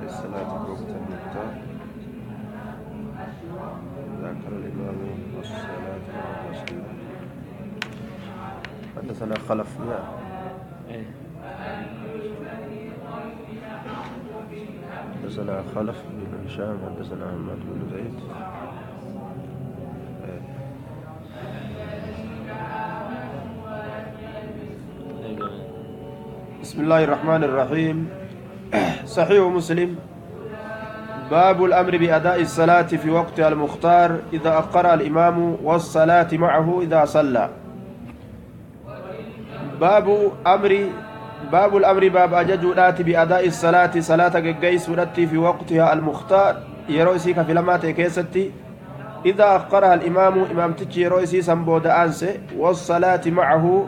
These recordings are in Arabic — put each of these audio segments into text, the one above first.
أداء الصلاة في وقت المختار ذكر الإمام والصلاة مع الرسول. حدثنا خلف حدثنا خلف بن هشام حدثنا محمد بن زيد بسم الله الرحمن الرحيم. صحيح مسلم باب الأمر بأداء الصلاة في وقتها المختار إذا أقر الإمام والصلاة معه إذا صلى. باب الأمر باب أججودات بأداء الصلاة صلاة جيس ودتي في وقتها المختار يروسيك في لما تكيستي إذا أقرها الإمام إمام تجي يروسي سنبود أنسي والصلاة معه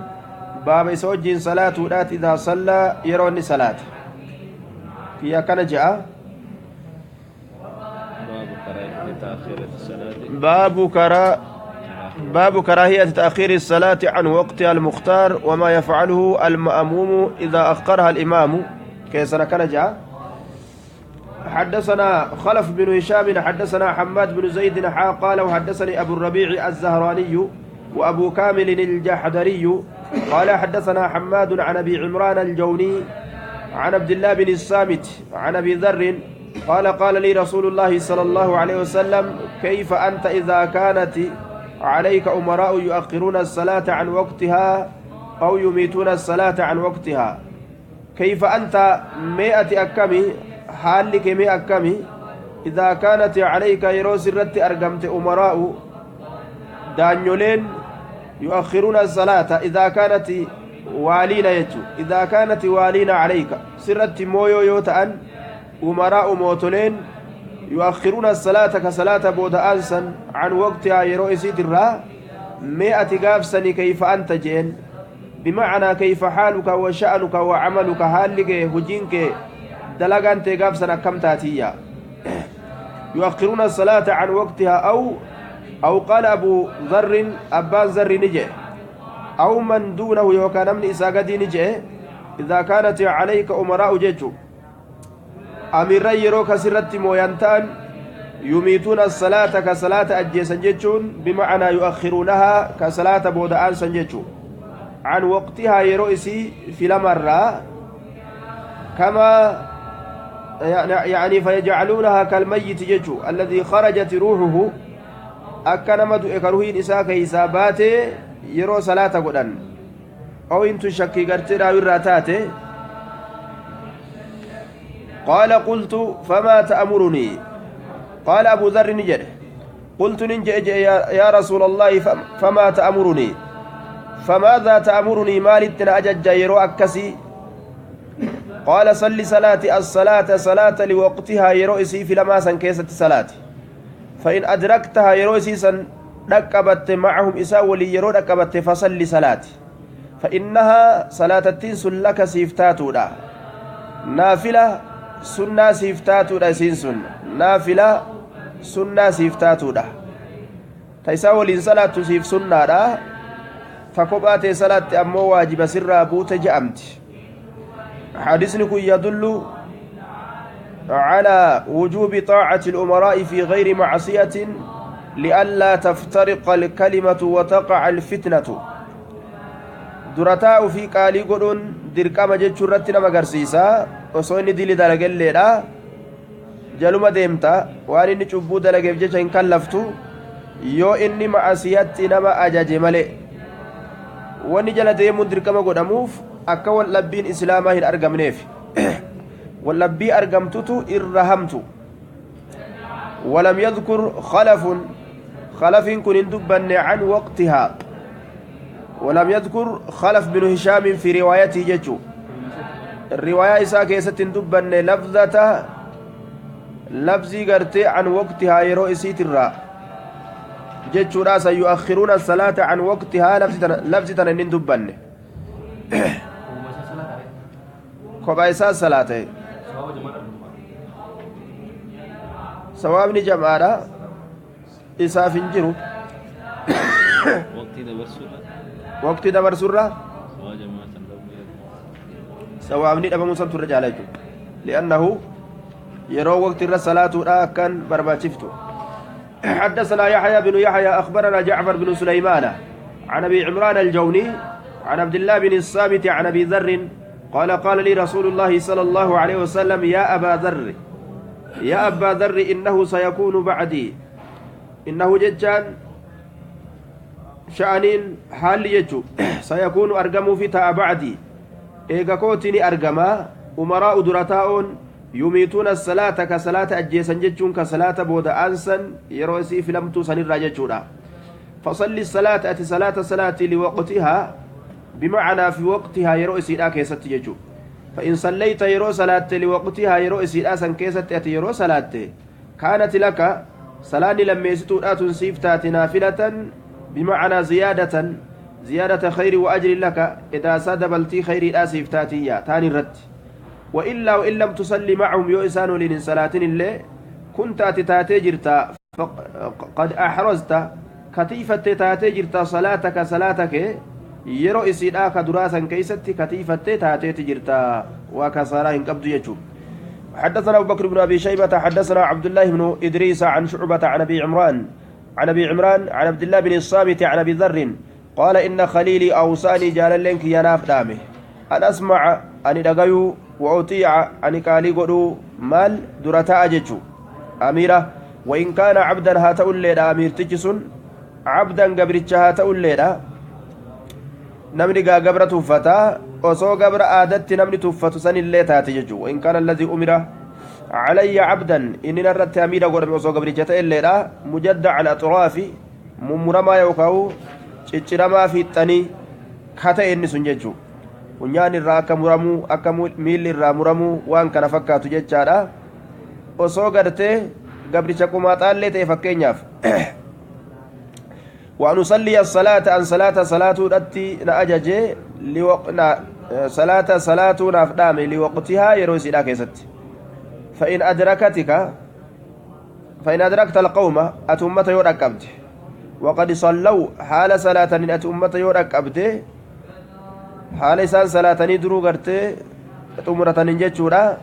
باب يسوجين صلاة ودات إذا صلى يروني صلاة هي كان جاء باب كراهية تأخير الصلاة عن وقتها المختار وما يفعله المأموم إذا أخرها الإمام كيسنا كان جاء. حدثنا خلف بن هشام حدثنا حماد بن زيد قال وحدثني أبو الربيع الزهراني وأبو كامل الجحدري قال حدثنا حماد عن أبي عمران الجوني عن عبد الله بن الصامت عن أبي ذر قال لي رسول الله صلى الله عليه وسلم كيف أنت إذا كانت عليك أمراء يؤخرون الصلاة عن وقتها أو يميتون الصلاة عن وقتها كيف أنت مئة أكمي حالك مئة أكمي إذا كانت عليك يروس الرد أرقمت أمراء دانيولين يؤخرون الصلاة إذا كانت والين يجو إذا كانت والين عليك سرت مويو يوتأن أمراء موتولين يؤخرون الصلاة كصلاة بود أنسا عن وقتها يروئسي درا مئة قافسني كيف أنت جين بمعنى كيف حالك وشأنك وعملك حالك هجينك دلقانت قافسنا كم تاتيا يؤخرون الصلاة عن وقتها أو قال أبو ذر أبان ذر نجي أو من دونه يوكان من إساقدي نجي إذا كانت عليك أمراء جيجو أمير يروك سرت موينتان يميتون الصلاة كصلاة أجيسا جيجون بمعنى يؤخرونها كصلاة بودآن سنجيجو عن وقتها يروئسي في لمرة كما يعني فيجعلونها كالميت جيجو الذي خرجت روحه akka nama du'e ka ruhiin isaa keeysaa baate yeroo salaata godhan oo intu shakkii gartee daawirraa taate qaala qultu famaa ta'murunii qaala abu dharri ni jedhe qultu nin jedhe yaa rasuula allaahi famaa ta'murunii famaadaa ta'murunii maalitti na ajajja yeroo akkasii qaala salli salaati as-salaata salaata liwaqtihaa yeroo isii filamaa san keessatti salaati فإن أدركتها يروسيسا ركبت معهم إساء ولي يرو ركبت فصل صلاتي فإنها صلاة التنس لك سيفتاتو دا نافلة سنة سيفتاتو دا سنسن نافلة سنة سيفتاتو دا تيساء ولي صلاة سيف سنة دا فكبات صلاة أمو واجب سر بوت جأمت حديثنك يدل على وجوب طاعة الأمراء في غير معصية لئلا تفترق الكلمة وتقع الفتنة درتاء في قالي قدون دركما جتشرتنا مغرسيسا وصوني دي لدرق الليلة جلوما ديمتا واني نشبو دلق بجيشا إن كلفتو يو إني معصيات نما أجاج ملئ واني جل ديمو دركما قداموف أكوان لبين إسلاما هن أرقم نيف واللبي أرقمتتو إرهمتو ولم يذكر خلف كن دبن عن وقتها ولم يذكر خلف بن هشام في روايته ججو الرواية إساكيسة دبن لفظي قرتي عن وقتها يروئسي ترى ججو راسا يؤخرون الصلاة عن وقتها لفظي تنين دبن كوبايسا صلاة sawaabni jamaadha isaaf hin jiru waqtii dabarsurra sawaabni dhabamuusan turre jaala jechuudha li'annahu يرو وقت الصلاة كان برباتشفتو حدثنا يحيى بن يحيى أخبرنا جعفر بن سليمان عن أبي عمران الجوني عن عبد الله بن الصامت عن أبي ذر قال قال لي رسول الله صلى الله عليه وسلم يا أبا ذر يا أبا ذر إنه سيكون بعدي إنه ججان شأنين حال يجو سيكون أرقم في بعدي إيقا كوتني أرقما أمراء درتاؤن يميتون الصلاة كصلاة أجيسن جتشون كصلاة بودا أنسن يروسي في لمتو سنر جتشونا فصلي الصلاة أتي صلاة لوقتها بمعنى في وقتها يروسي لا كيست جتشو فإن صليت يرو صلاة لوقتها يروسي لا سن كيست أتي يرو صلاة كانت لك صلاة لما يستو آتون سيفتات نافلة بمعنى زيادة خير وأجر لك إذا سادبلتي خير لا سيفتاتية تاني الرد وإلا وإن لم تصلي معهم يؤسان لين صلاة الله كنت أتتاتي جرتا قد أحرزت كتيفة تاتي جرتا صلاتك يرو إسيدا كدراسا كيست كتيفة تاتي جرتا وكسارا قبض يجوب حدثنا أبو بكر بن أبي شيبة حدثنا عبد الله بن إدريس عن شعبة عن أبي عمران عن عبد الله بن الصامت عن أبي ذر قال إن خليلي أوصاني جال لنك يناف دامه أن أسمع أن دغيو وأطيع أن قالي قدو مال درتا أججو أميرة وإن كان عبدا هاتأول ليدا أمير تجسون عبدا قبرتش هاتأول ليدا نمني قبر توفتا وصو قبر آدت نمني توفتو سن اللي تاتججو وإن كان الذي أمر علي عبدا إني نرت أميرة قرب وصو قبرتش الليدا مجدع الأطراف ممرما يوكاو cicciramaa fi xanii kata inni sun jechuu funyaan irraa akka muramuu akka miilli irraa muramuu waan kana fakkaatu jechaadha osoo gartee gabricha qumaaxaallee ta'e fakkeenyaaf waan usalliya salaata an salaatuu dhatti na ajaje salaatuu naaf dhaame liwaqtihaa yeroo isiidhaa keessatti فإن أدركت القوم أتمت يورك أبده وقد صلوا حال صلاة أتي أمة يورك أبده حال إسان صلاة ندرو قرتي أمرة ننجتشورا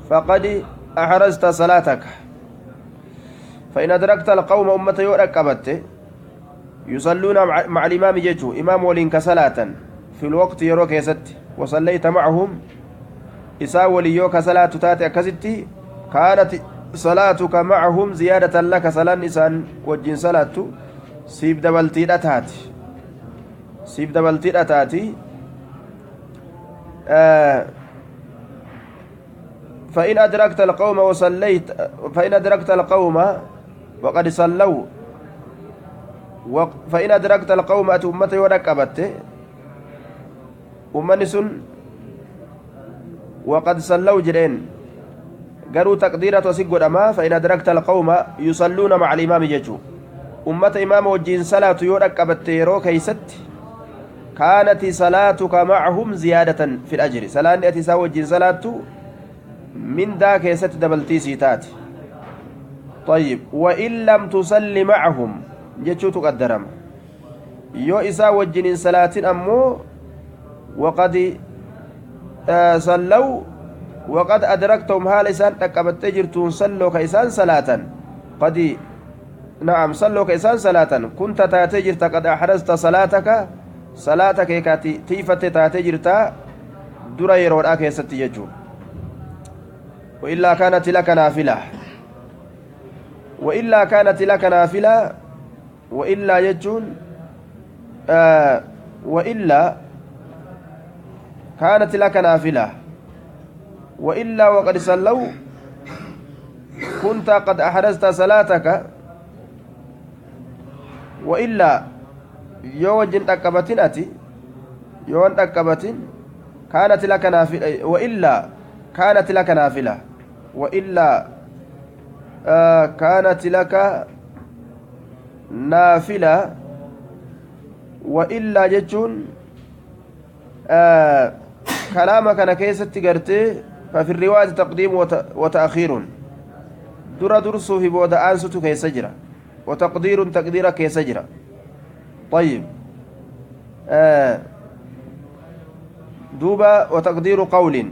فقد أحرزت صلاتك فإن أدركت القوم أمة يورك أبده يصلون مع الإمام جيتشو إمام ولين كصلاة في الوقت يروك يست وصليت معهم إسا وليوك صلاة تاتي أكستي كانت صلاتك معهم زيادة لك صلاة إسان وجين صلاة سيب دبلتي أتاتي فإن أدركت القوم فإن أدركت القوم وقد صلوا فإن أدركت القوم أتمتي وركبت أمنس وقد صلوا جرين قالوا تقديرة وسيقود أما فإن أدركت القوم يصلون مع الإمام ججو أمة إمام وجين صلاة يوركبت يرو كيست كانت صلاتك معهم زيادة في الأجر صلاة أتي ساوى وجين صلاة من ذاك يست دبلتي سيتات طيب وإن لم تصلي معهم جتشو تقدرم يو إسا وجنين صلاة أمو وقد صلوا وقد أدركتم هالسان تكبت جرتون صلوا كيسان صلاة قد نعم صلوا كيسان صلاة كنت تاتجرت قد أحرزت صلاتك كاتي تيفت تاتجرتا درا يرون آكي ستيجو وإلا كانت لك نافلة وإلا يجون وإلا كانت لك نافلة وإلا وقد صلوا كنت قد أحرزت صلاتك وإلا يوجن تكبتين أتي يوان تكبتين كانت لك نافلة وإلا كانت لك نافلة وإلا كانت لك نافلة وإلا جتون كلامك أنا كيست قرتي ففي الرواية تقديم وتأخير درس في بود أنست كيسجرة وتقدير تقدير كيسجرة طيب دوبا وتقدير قول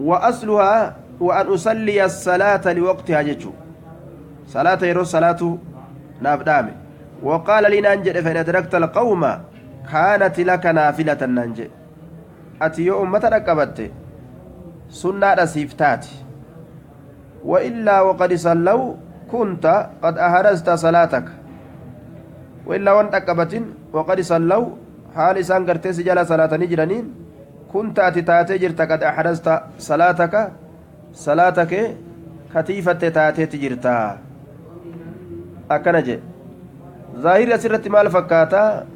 وأصلها وأن أصلي الصلاة لوقتها جتشو صلاة يرو صلاة نافدامي وقال لي ننجد فإن أدركت القوم كانت لك نافلة ننجد أتي يوم متى ركبت سنة سيفتات وإلا وقد صلوا كنت قد أهرزت صلاتك وإلا وانت ركبت وقد صلوا حال إسان قرتي سجل صلاة نجرانين كنت أتتاتي جرت قد أحرزت صلاتك كتيفة تاتي تجرتا أكنج ظاهر سرة مال فكاتا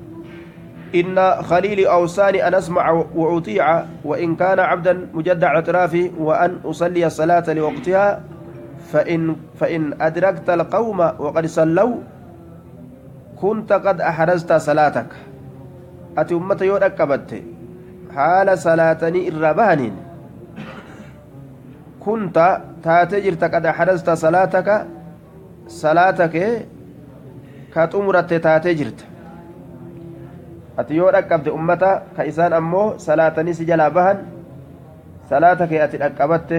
إن خليلي أوصاني أن أسمع وأطيع وإن كان عبدا مجدع اعترافي وأن أصلي الصلاة لوقتها فإن أدركت القوم وقد صلوا كنت قد أحرزت صلاتك أتي أمة يورك كبت حال صلاتني الربانين كنت تاتجرت قد أحرزت صلاتك كاتمرت تاتجرت أتي يورك كبت أمة كإسان أمو صلاتني سجلا بهن صلاتك أتي أكبت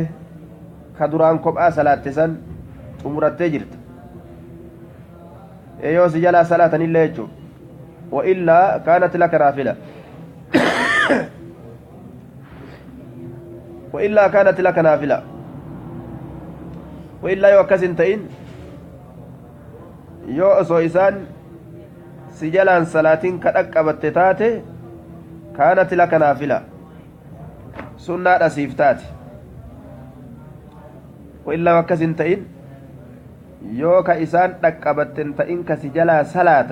كدران كبأ صلاة سن تمرت جرت إيو سجلا صلاتني الليجو وإلا كانت لك نافلة وإلا كانت لك نافلة وإلا يوكس انتين يو أسو إسان سجلان صلاتين كتأكبت تاتي كانت لك نافلة سنة أسيفتات وإلا يوكس انتين يو كإسان تأكبت انتين كسجلا صلاة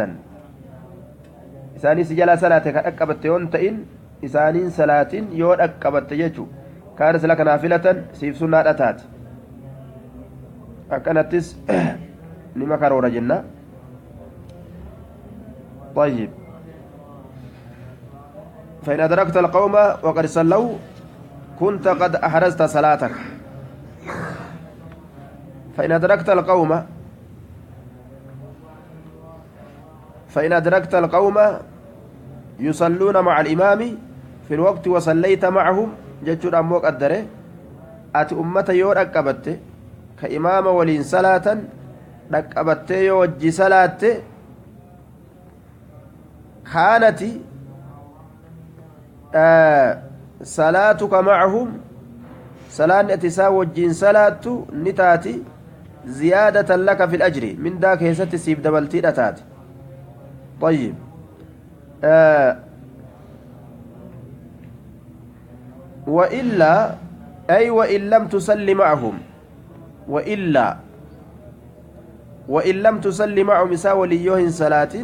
isaanii sijala salaate ka dhaqqabatte yoon ta'in isaaniin salaatiin yoo dhaqqabatte jechuu kaan sila kanaa filatan siif sunnaadha taate akkanattis nima karoora jenna طيب فإن أدركت القوم وقد صلوا كنت قد أحرزت صلاتك فإن أدركت القوم يصلون مع الإمام في الوقت وصليت معهم جتشون أموك أدره أتي أمة يور أكبت كإمام ولين صلاة أكبت يوجي صلاة كانت صلاتك معهم صلاة تساوي الجين صلاة نتاتي زيادة لك في الأجر من ذاك هيست سيب دبلتي نتاتي طيب وإلا أي وإن لم تصلي معهم وإن لم تصلي معهم يساوي ليوهن صلاة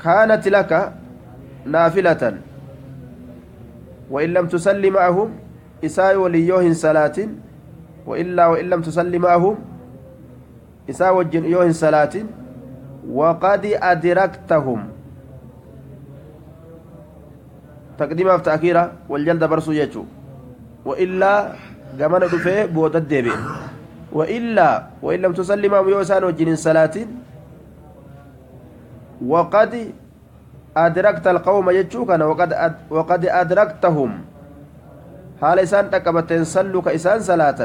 كانت لك نافلة وإن لم تصلي معهم يساوي ليوهن صلاة وإلا وإن لم تصلي معهم يساوي ليوهن صلاة وقد أدركتهم تقديمها في تأخيرا والجلد برسو يجو وإلا قمنا دفع بود الدبي وإلا وإن لم تسلم يوسان وجن صلاة وقد أدركت القوم يجو كان وقد أدركتهم حال إسان تكبتين صلوا كإسان صلاة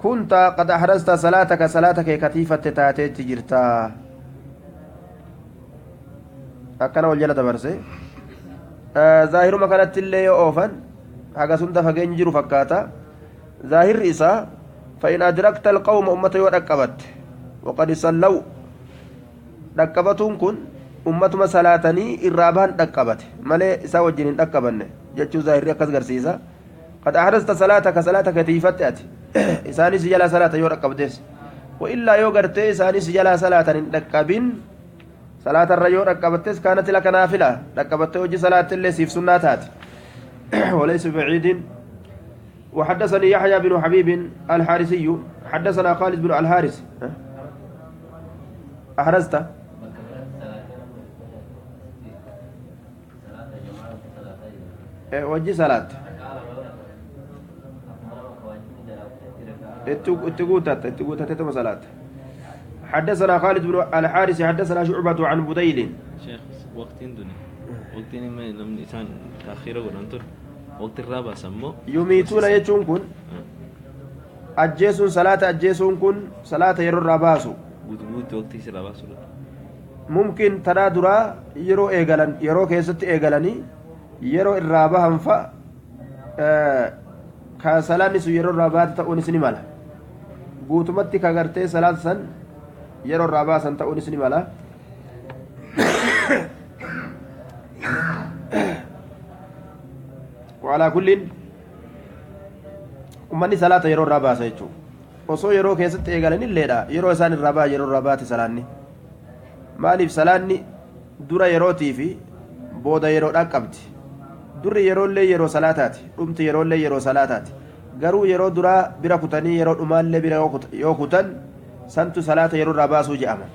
كنت قد أحرزت صلاتك كتيفة تاتي تجرتا أكنا والجلد برسي ظاهر ما كانت اللي يوفن حاجة سنت فقين جرو فكاتا ظاهر إسا فإن أدركت القوم أمة يوركبت وقد صلوا ركبتهم كن أمة صلاتني إرابان ركبت مالي إسا وجنين ركبن جتشو ظاهر يكس غرسيسا قد أحرزت صلاتك كتيفة تاتي إساني سجلا صلاة يوركبتس وإلا يوغرتي إساني سجلا صلاة ركبين صلاة الرجل ركبتس كانت لك نافلة ركبت وجه صلاة اللي سيف سناتات وليس بعيد وحدثني يحيى بن حبيب الحارثي حدثنا خالد بن الحارث أحرزت وجه صلاة اتقوتت تم صلاة حدثنا خالد بن الحارث حدثنا شعبة عن بديل وقتين دنيا وقتين ما لم إنسان تأخيره وننتر وقت الرابع سمو يميتون يجون كن أجيسون صلاة أجيسون كن صلاة يرو الراباسو قد وقتي سراباسو ممكن ترى درا يرو إيجالن يرو كيست إيجالني يرو الرابهم فا كسلاني سو يرو الرابات تأوني سنمالا guutumatti kagartee salaata san yeroo irraa baasan ta'uunis ni mala waalaa kulliin ummanni salaata yeroo irraa baasa jechuudha osoo yeroo keessatti eegalanilleedha yeroo isaan irraa baa yeroo irraa baate salaanni maaliif salaanni dura yerootii fi booda yeroodhaa qabdi durri yeroollee yeroo salaataati dhumti yeroollee yeroo salaataati garuu yeroo duraa bira kutanii yeroo dhumaallee bira yoo kutan santu salaata yeroo irraa baasuu je'ama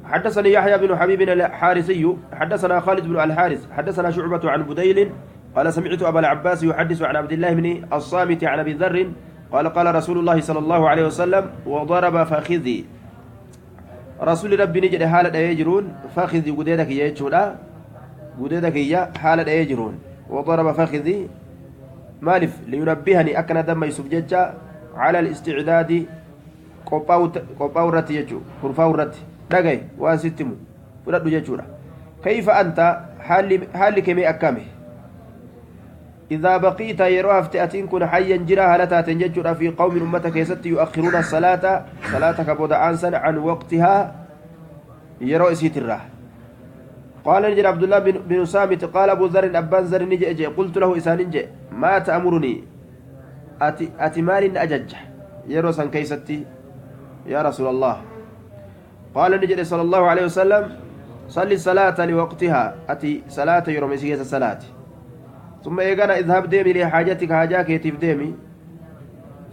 حدثني يحيى بن حبيب الحارثي حدثنا خالد بن الحارث حدثنا شعبة عن بديل قال سمعت أبا العباس يحدث عن عبد الله بن الصامت عن أبي ذر قال قال رسول الله صلى الله عليه وسلم وضرب فخذي رسول ربي نجد حالة يجرون فخذي قديدك يجودا قديدك يا حالة يجرون وضرب فخذي مالف لينبهني أكن دم يوسف ججا على الاستعداد قباو رتي يجو كرفاو رتي دغاي وان ستمو فددو ججورا كيف أنت حالك مي أكامي إذا بقيت يروى افتئتين كن حيا جرا هلتا تنججر في قوم أمتك يست يؤخرون الصلاة صلاتك بود أنسا عن وقتها يروى سيتره قال نجر عبد الله بن سامت قال أبو ذر أبان ذر نجي قلت له إسان نجي ما تأمرني أتي مال أجج يروى سن كيستي يا رسول الله قال نجر صلى الله عليه وسلم صلي الصلاة لوقتها أتي صلاة يروى مسيحة الصلاة ثم إيقانا اذهب ديمي لحاجتك حاجاك يتيف ديمي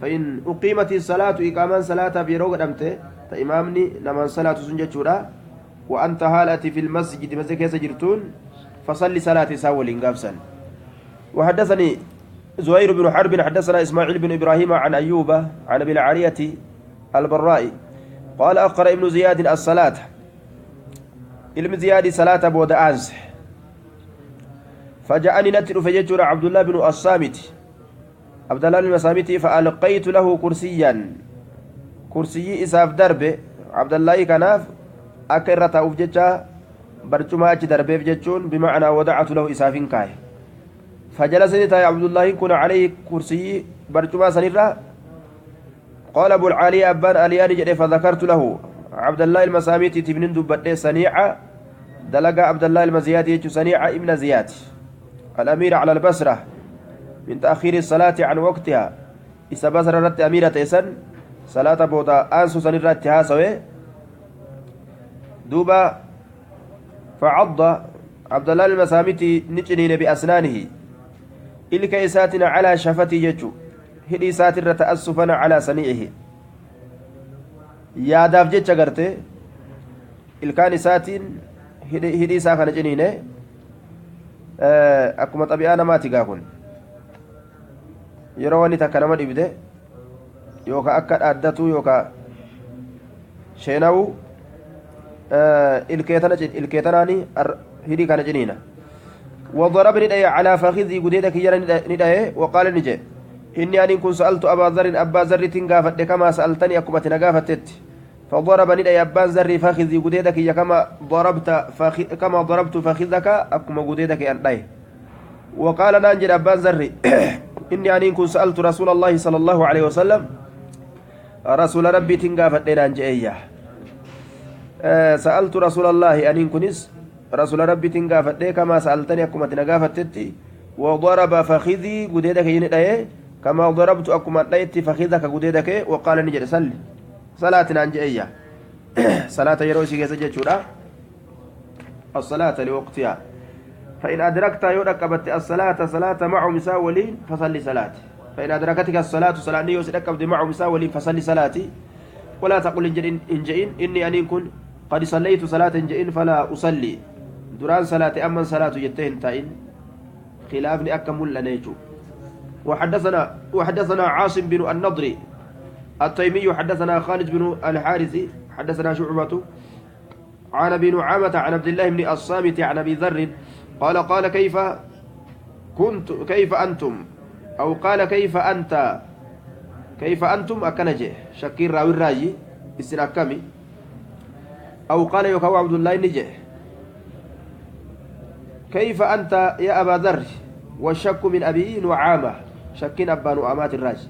فإن أقيمت الصلاة إقاما صلاة بيروغ دمته فإمامني نمان صلاة سنجة وأنت هالأتي في المسجد مسجد سجرتون فصلي صلاة ساول قابسا وحدثني زهير بن حرب حدثنا إسماعيل بن إبراهيم عن أيوب عن أبي العالية البراء قال أقرأ ابن زياد الصلاة علم زياد صلاة بود أنس فجاءني نتر فججر عبد الله بن الصامت عبد الله بن الصامت فألقيت له كرسيا كرسي إساف دربه عبد الله كناف أكرت أوفجتها برجما أجي دربه فججون بمعنى وضعت له إساف كاي فجلسني تاي عبد الله كن عليه كرسي برجما سنرة قال أبو العالي أبان ألياني جري فذكرت له عبد الله المساميت تبنين دبت سنيعة دلق عبد الله المزيادي سنيعة ابن زياد الأمير على البصرة من تأخير الصلاة عن وقتها إذا بصر رت أميرة إسن صلاة بودا أنسو سنرة تهاسوي دوبا فعض عبد الله المسامتي نجنين بأسنانه إلك إساتنا على شفتي يجو هدي ساتر تأسفنا على صنيعه يا داف جيتش غرتي إلكان إساتين هدي ساخن جنينه akkuma xabi'aa namaati gaa kun yeroo wanni takka nama dhibde yookaan akka dhaaddatu yookaan sheenawu ilkeetanaani hidhii kana ciniina وضربني داي على فخذي قديدك يرني داي وقال نجي إني أن كنت سألت أبا ذر أبا ذر تنقافت كما سألتني أكما تنقافت فضربني داي أبان ذر فخذي قديدك كما ضربت فخذك أكما قديدك أنتي وقال نانجر أبان ذر إني أن كنت سألت رسول الله صلى الله عليه وسلم رسول ربي تنقافت نانجي سألت رسول الله أن كنت رسول ربي تنقافت كما سألتني أكما تنقافت وضرب فخذي قديدك ينتي كما ضربت أكما أنتي فخذك قديدك وقال نجر سلي صلاة نانجئية صلاة يروسي كيسجد شورا الصلاة لوقتها فإن أدركت يركبت الصلاة صلاة مع مساولين فصلي صلاة فإن أدركتك الصلاة صلاة يركبت مع مساولين فصلي صلاتي ولا تقل إن جئين إني أن كن قد صليت صلاة جئين فلا أصلي دران صلاة أما صلاة جتين تائن خلافني أكمل لنيجو وحدثنا عاصم بن النضري التيمي حدثنا خالد بن الحارث حدثنا شعبة عن ابي نعامة عن عبد الله بن الصامت عن ابي ذر قال كيف انتم او قال كيف انتم اكنجه شكير راوي الراجي استنكمي او قال يوكا عبد الله نجه كيف انت يا ابا ذر والشك من ابي نعامة شكين ابا نعامات الراجي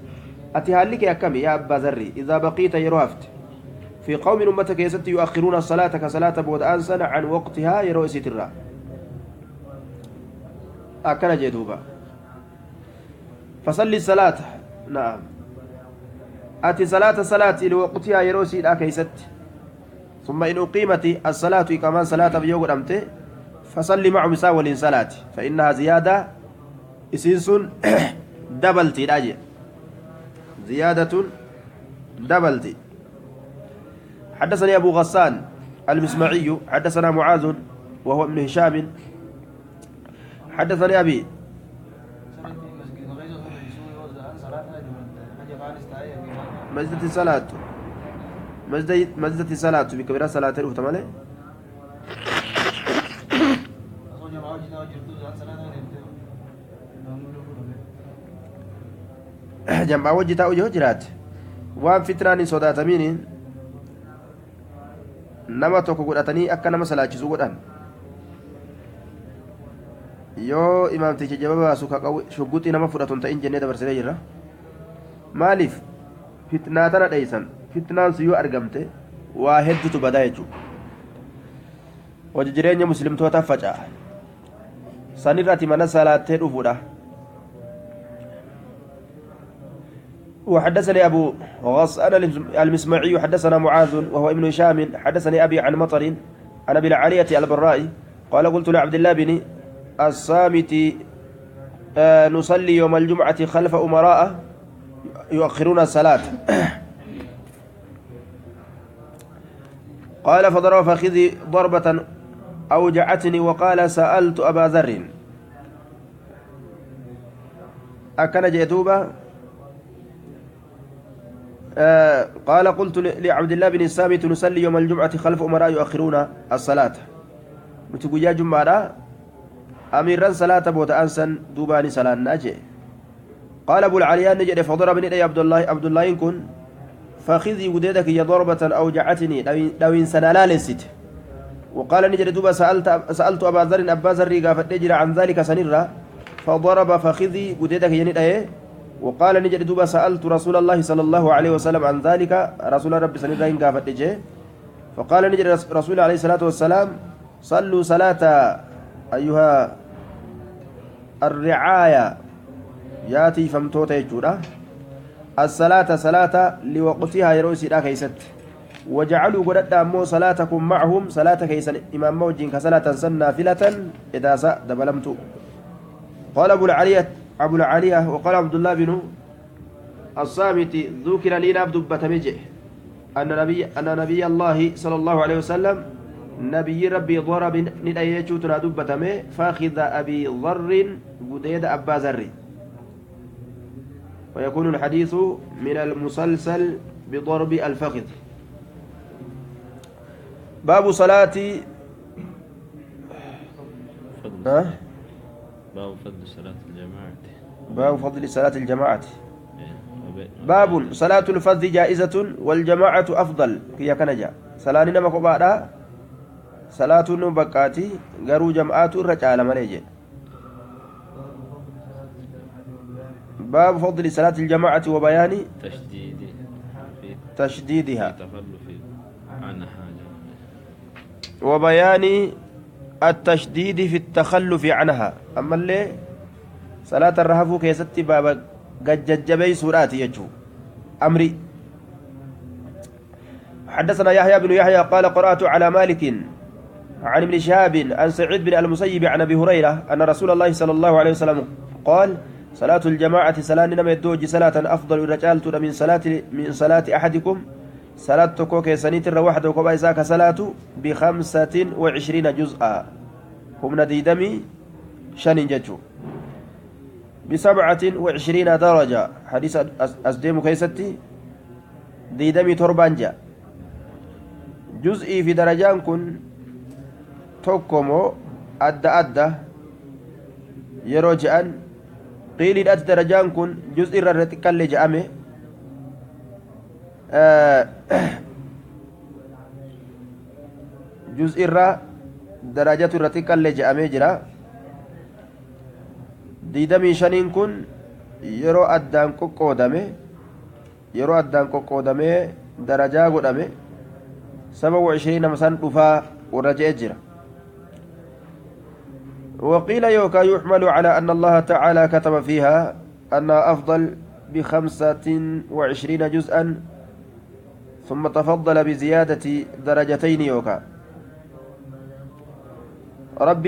اتهالك يا كمي يا ابا ذر اذا بقيت يروافت في قوم أمتك يست يؤخرون الصلاة كصلاة بود أنسن عن وقتها يروي سترا أكن جدوبا فصلي الصلاة نعم أتي صلاة لوقتها يروي سيدا كيست ثم إن أقيمت الصلاة كمان صلاة بيوم أمته فصلي مع مساول صلاة فإنها زيادة إسنس دبلتي الأجل زيادة دبلتي حدثني أبو غسان المسمعي حدثنا معاذ وهو ابن هشام حدثني أبي مزدة الصلاة مزدة الصلاة بكبيرة صلاة الأفتمالي جمع وجه تأوجه جرات وان فتران صداتمين nama tokko godhatanii akka nama salaachisuu godhan yoo imaamtichi jaba baasu shugguxii nama fudhatuun ta'in jennee dabarsinee jirra maaliif fitnaa tana dheeysan fitnaan sun yoo argamte waa hedduutu badaa jechuudha hojii jireenya muslimtootaaf faca'a sanirratti mana salaattee dhufuudha وحدثني أبو غسان المسمعي حدثنا معاذ وهو ابن هشام حدثني أبي عن مطر عن أبي العالية البراء قال قلت لعبد الله بن الصامت نصلي يوم الجمعة خلف أمراء يؤخرون الصلاة قال فضرب فخذي ضربة أوجعتني وقال سألت أبا ذر أكن جئتوبة قال قلت لعبد الله بن الصامت نصلي يوم الجمعة خلف أمراء يؤخرون الصلاة بتقول يا جمعة أميرا صلاة بوت أنسن دوباني صلاة ناجي قال أبو العليان نجد فضربني إلي عبد الله إن كن فخذي وديدك يا ضربة أوجعتني لو إنسان لا لست وقال نجد دوبا سألت أبا ذر أبا ذر قافت نجر عن ذلك سنرة فضرب فخذي وديدك ينيد وقال نجد دوبا سألت رسول الله صلى الله عليه وسلم عن ذلك رسول رب سنرة إن قافت نجي فقال نجد رسول عليه الصلاة والسلام صلوا صلاة أيها الرعاية ياتي فمتوتا يجورا الصلاة صلاة لوقتها يروسي لا كيست وجعلوا قد أمو صلاتكم معهم صلاة كيسن إمام موجين كصلاة سنة فلة إذا دبلمت قال أبو العالية وقال عبد الله بن الصامت ذكر لي نبض بتمجه أن نبي الله صلى الله عليه وسلم نبي ربي ضرب ندايتو تنادب بتمه فاخذ أبي ضر قديد أبا ذر ويكون الحديث من المسلسل بضرب الفخذ باب صلاة باب فضل صلاة الجماعة باب فضل صلاة الجماعة باب صلاة الفضل جائزة والجماعة أفضل هي كنجا صلاة نما كبارا صلاة نبكاتي غرو جماعة الرجال مليجي باب فضل صلاة الجماعة وبيان تشديدها عنها وبيان التشديد في التخلف عنها أما اللي صلاة الرهف كيست بابا ججبي سورات يجو أمري حدثنا يحيى بن يحيى قال قرأت على مالك عن ابن شهاب عن سعيد بن المسيب عن أبي هريرة أن رسول الله صلى الله عليه وسلم قال صلاة الجماعة صلاة نما يدوج صلاة أفضل الرجال من صلاة أحدكم صلاة تكوك سنيت الروحة وكبا إساك صلاة ب25 جزءا هم نديدمي شن ججو ب27 درجة حديث أسديم كيستي ديدمي تربانجا جزئي في درجان كن tokkomoo adda adda yeroo je'an qiiliidhaatti darajaan kun juz irra xiqqallee je'ame juz irra darajatu irra xiqqallee je'amee jira 25 kun yeroo addaan qoqqoodamee darajaa godhame 27 namsan dhufaa warra je'e jira وقيل يوكا يحمل على أن الله تعالى كتب فيها أنها أفضل ب25 جزءا ثم تفضل بزيادة درجتين يوكا رب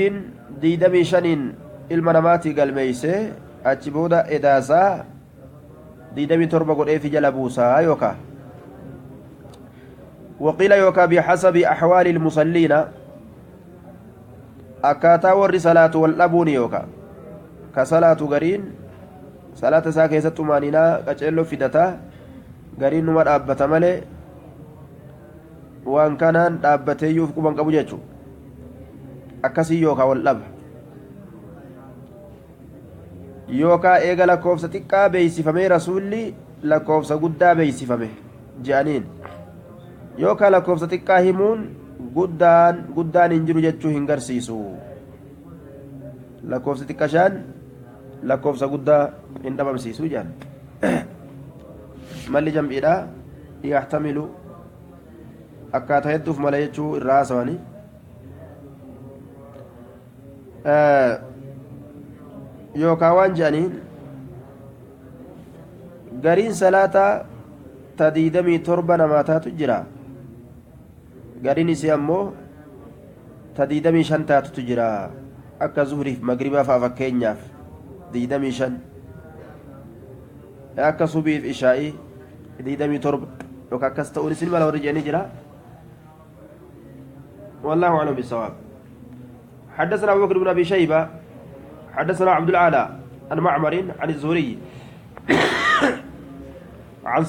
ديدمي شنين المناماتي قال ميسي أتشبودا إداسا ديدمي تربة قد في جلبوسا يوكا وقيل يوكا بحسب أحوال المصلين akkaataa warri salaatu wal dhabuun yookaan ka salaatu gariin salaata isaa keessatti maaninaa qaceelloo fidataa gariin numa dhaabbata malee waan kanaan dhaabbateeyyuuf quban qabu jechuudha akkasii yookaan wal dhaba yookaan eega lakkoofsa xiqqaa beeksifamee rasuulli lakkoofsa guddaa beeksifame je'aniin yookaan lakkoofsa xiqqaa himuun guddaan hin jiru jechuu hin garsiisu lakkoofsa xiqqashaan lakkoofsa guddaa hin dhabamsiisu jedhan malli jam'iidha yaxtamilu akkaataa hedduuf mala jechuu irraa haasawanii yookaan waan jedhaniin gariin salaataa ta 27 namaa taatu jira gariin isii ammoo ta 25 taatutu jira akka zuhriif magribaa fa'a fakkeenyaaf 25 akka subiif ishaa'ii 27 yookaan akkas ta'uun isin mala warri jedhanii jira والله أعلم بالصواب حدثنا أبو بكر بن أبي شيبة حدثنا عبد الأعلى عن معمر عن الزهري عن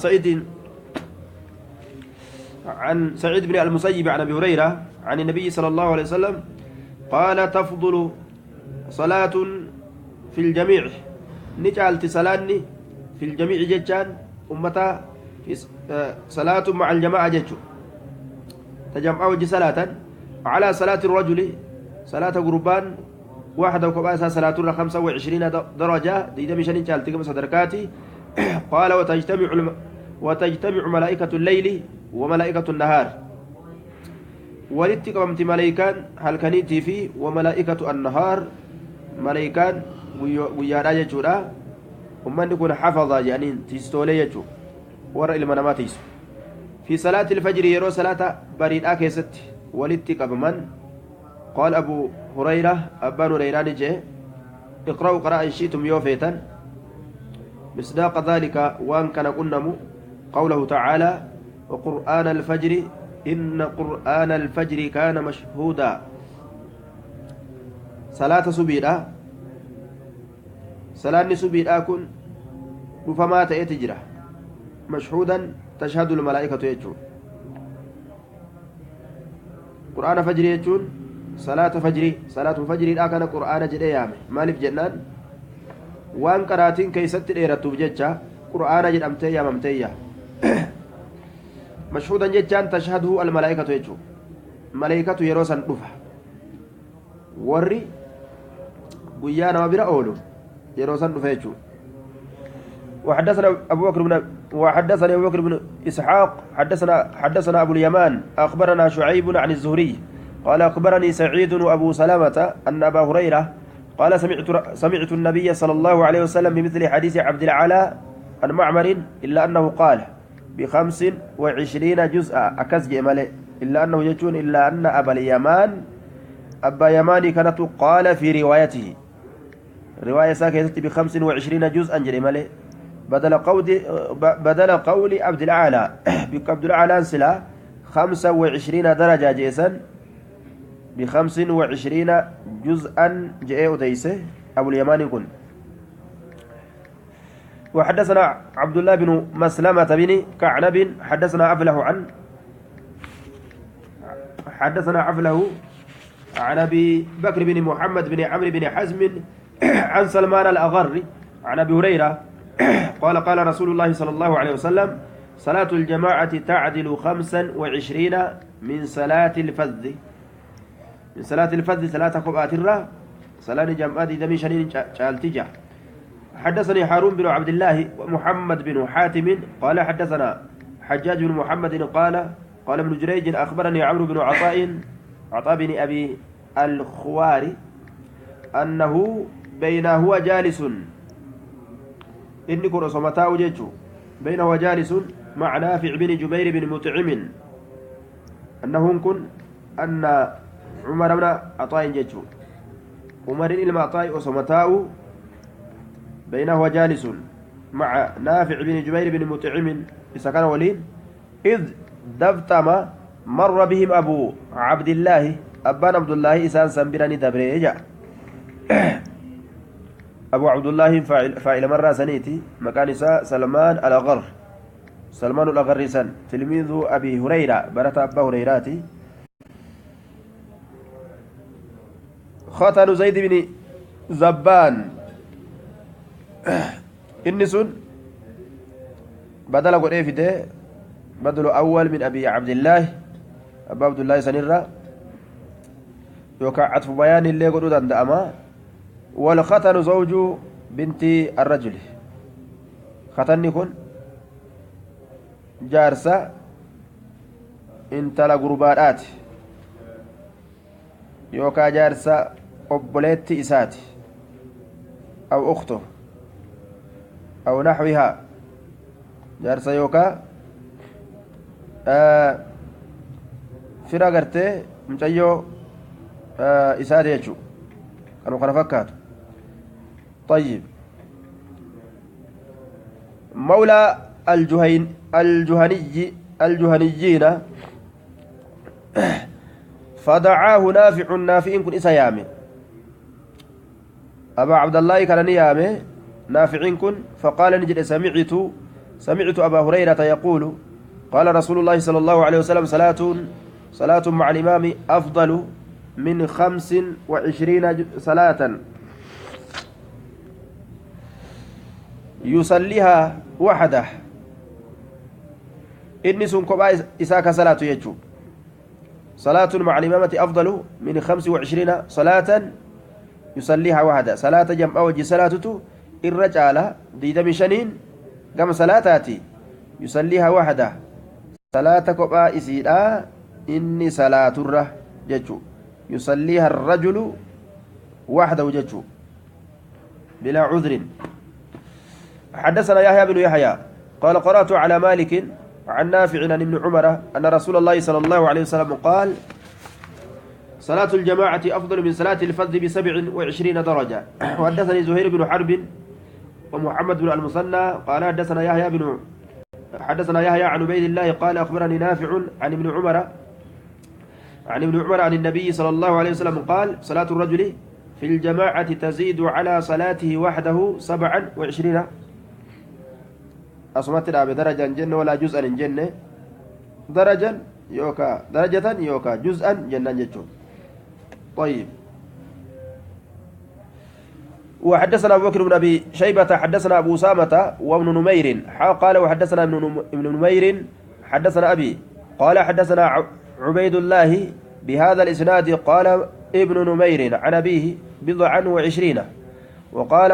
سعيد بن المسيب عن ابي هريره عن النبي صلى الله عليه وسلم قال تفضل صلاة في الجميع نجعلت صلاني في الجميع جتان امتا في صلاة مع الجماعة جتشو تجمع وجه صلاة على صلاة الرجل صلاة قربان واحدة وكباسها صلاة 25 درجة دي دمشان نجعلت كم صدركاتي قال وتجتمع ملائكة الليل وملائكة النهار ولتقمت ملائكان هل كنيتي في وملائكة النهار ملائكان ويانا يجورا ومن يكون حفظ يعني تستولي يجو ورا المنامات في صلاة الفجر يرو صلاة بريد آكيست ولتقمن قال أبو هريرة أبان هريران جي اقرأوا قراءة شئتم يوفيتا مصداق ذلك وان كان قنمو قوله تعالى وقرآن الفجر إن قرآن الفجر كان مشهودا صلاة سبيلا صلاة سبيلا كن رفما تأتجرا مشهودا تشهد الملائكة يجون قرآن فجر يجون صلاة فجر لا كان قرآن جريام مالف جنان وان قراتين كيست ديرتو بججا قرآن جد أمتيا ممتيا مشهودا ججان تشهده الملائكة يجو ملائكة يروسا رفع وري قيانا وبرا أولو يروسا رفع يجو وحدثنا أبو بكر بن إسحاق حدثنا أبو اليمان أخبرنا شعيب عن الزهري قال أخبرني سعيد وأبو سلمة أن أبا هريرة قال سمعت النبي صلى الله عليه وسلم بمثل حديث عبد العلاء عن معمر إلا أنه قال ب25 جزءا أكزج ملئ إلا أنه يجون إلا أن أبا يماني كانت قال في روايته رواية ساكتة ب25 جزءا جري ملئ بدل قول عبد الأعلى عبد الأعلى سلا 25 درجة جيسا ب25 جزءا جاء أديسه أبو اليماني كن وحدثنا عبد الله بن مسلمة بن كعنب حدثنا عفله عن أبي بكر بن محمد بن عمرو بن حزم عن سلمان الأغر عن أبي هريرة قال قال رسول الله صلى الله عليه وسلم صلاة الجماعة تعدل 25 من صلاة الفذ من صلاة الفذ ثلاثة قبعات الرا صلاة جماعة دمي شنين شالتجا حدثني هارون بن عبد الله ومحمد بن حاتم قال حدثنا حجاج بن محمد قال ابن جريج أخبرني عمرو بن عطاء بن أبي الخواري أنه بين هو جالس إني كن صمتاو جيتشو بين هو جالس مع نافع بن جبير بن مطعم أنه كن أن عمر بن عطاء جيتشو عمر إلما عطاء وصمتاو بين هو جالس مع نافع بن جبير بن مطعم إذا كان ولين إذ دفتم مر بهم أبو عبد الله أبان عبد الله إسان سنبراني دبريجا أبو عبد الله فاعل مرة سنيتي مكان سلمان الأغر سلمان الأغر سن تلميذ أبي هريرة برت أبا هريراتي ختن زيد بن زبان إنسون بدل قد إيه بدل أول من أبي عبد الله أبا عبد الله سنرة يوكا عطف بيان اللي قدود عند أما والختن زوج بنت الرجل ختن يكون جارسة انت لقربانات يوكا جارسة قبلت إسات أو أخته أو نحوها جارسة يوكا fira gartee mucayyoo isaa jechuun kanuma kana fakkaatu طيب مولى الجهنيين فدعاه نافع كن إسا يامي أبا عبد الله كان يامي نافع كن فقال نجد سمعت أبا هريرة يقول قال رسول الله صلى الله عليه وسلم صلاة مع الإمام أفضل من 25 صلاة يصليها وحده إني سنكبا إساك صلاة يجو صلاة مع الإمامة أفضل من 25 صلاة يصليها وحده صلاة جمع وجي صلاته الرجال ديدم شنين كم صلاتاتي يصليها وحده صلاة كبا إسيدا إني صلاة الره ججو يصليها الرجل وحده ججو بلا عذر حدثنا يحيى بن يحيى قال قرأت على مالك عن نافع عن ابن عمر أن رسول الله صلى الله عليه وسلم قال صلاة الجماعة أفضل من صلاة الفرد ب27 درجة وحدثني زهير بن حرب ومحمد بن المثنى قال حدثنا يحيى عن عبيد الله قال أخبرني نافع عن ابن عمر عن النبي صلى الله عليه وسلم قال صلاة الرجل في الجماعة تزيد على صلاته وحده 27 أصمتنا بدرجة جنة ولا جزءا جنة درجة يوكا جزءا جنة جتشو طيب وحدثنا أبو بكر بن أبي شيبة حدثنا أبو أسامة وابن نمير قال وحدثنا ابن نمير حدثنا أبي قال حدثنا عبيد الله بهذا الإسناد قال ابن نمير عن أبيه 27 وقال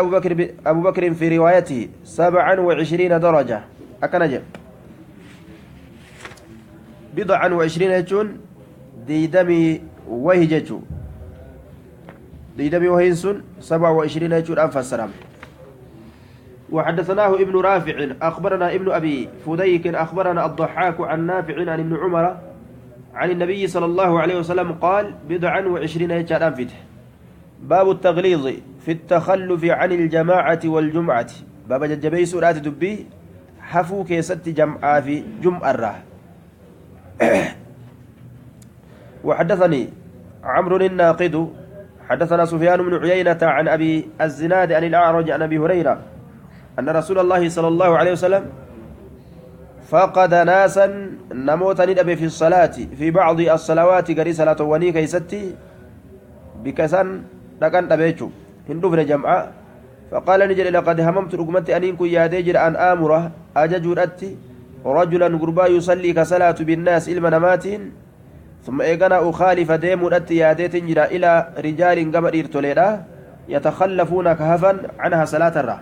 أبو بكر في روايته 27 درجة أكنجم 27 يجون ديدمي وهججو ديدمي وهينسون 27 يجون أنفس السلام وحدثناه ابن رافع أخبرنا ابن أبي فديك أخبرنا الضحاك عن نافع عن ابن عمر عن النبي صلى الله عليه وسلم قال 27 يجون أنفته باب التغليظ في التخلف عن الجماعة والجمعة باب ججبي سورة دبي حفو كيست جمعة في جمعة الراه وحدثني عمرو الناقد حدثنا سفيان بن عيينة عن أبي الزناد عن الأعرج عن أبي هريرة أن رسول الله صلى الله عليه وسلم فقد ناسا نموت ندب في الصلاة في بعض الصلوات قري صلاة وني كيستي بكسان لكن أبيتشو هندوف جمعة فقال نجل لقد هممت رقمتي أن إنكو يا ديجر أن آمره أججر أتي رجلا قربا يصلي كصلاة بالناس إلما نماتين ثم إيقنا أخالف ديم أتي يا ديتنجر إلى رجال قمر إرتوليدا يتخلفون كهفا عنها صلاة الرا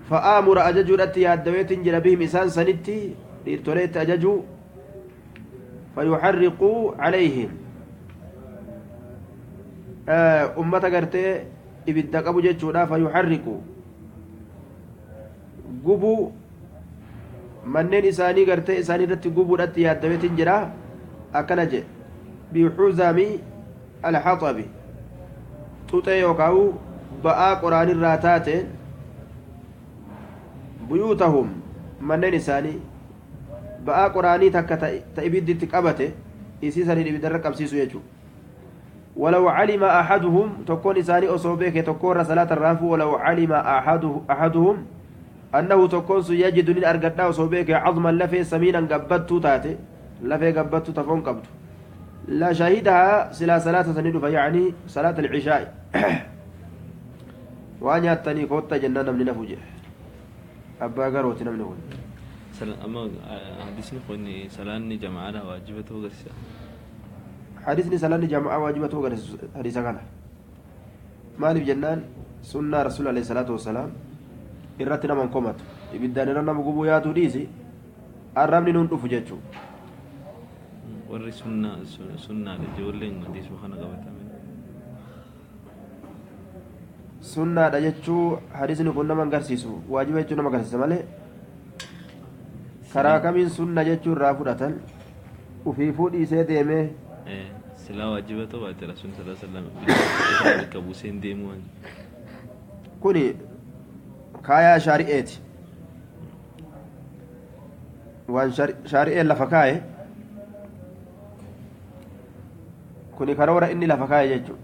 فآمر أججر أتي يا دويتنجر بهم إسان سنتي إرتوليت أججو فيحرقوا عليهم أمة قرتي ibidda qabu jechuudha fayuharriqu gubuu manneen isaanii gartee isaanii irratti gubuudhatti yaaddameetiin jira akkana jedhe bixuzami alhaxabi xuxee yookaan ba'aa qoraanirraa taate buyuutahum manneen isaanii ba'aa qoraanii takka ta ibidditti qabate isii saniin ibiddarra qabsiisu jechuudha ولو علم أحدهم تكون إساني أصوبك تكون صلاة الرافو ولو علم أحدهم أنه تكون يجد من أرقدنا أصوبك عظما لفي سمينا قبضت تاتي لفي قبضت تفون قبض لا شهيدها سلا صلاة سنين فيعني صلاة العشاء وأن يأتني كوتا جنانا من نفوجه أبا قروت نمنه أما حديثني قلني صلاة جماعة واجبته غرسة حديثني سلاني جماعة واجبته حديث كان مالي جنان سنة رسول الله عليه الصلاة والسلام إرتنا من قمت إبدان رنا مقبو ياتو ديسي الرمني نون أفجتشو warri sunnaadha ijoolleen hadiisuma kana qabatame sunnaadha jechuu hadiisni kun nama agarsiisu waajiba jechuu nama agarsiisa malee karaa kamiin sunna jechuu irraa fudhatan ufiifuu dhiisee deemee silaa waajiba ta'u baate rasuun sallallahu qabu seen deemuu kuni kaayaa shaari'eeti waan shaari'een lafa kaaye kuni karoora inni lafa kaaye jechuudha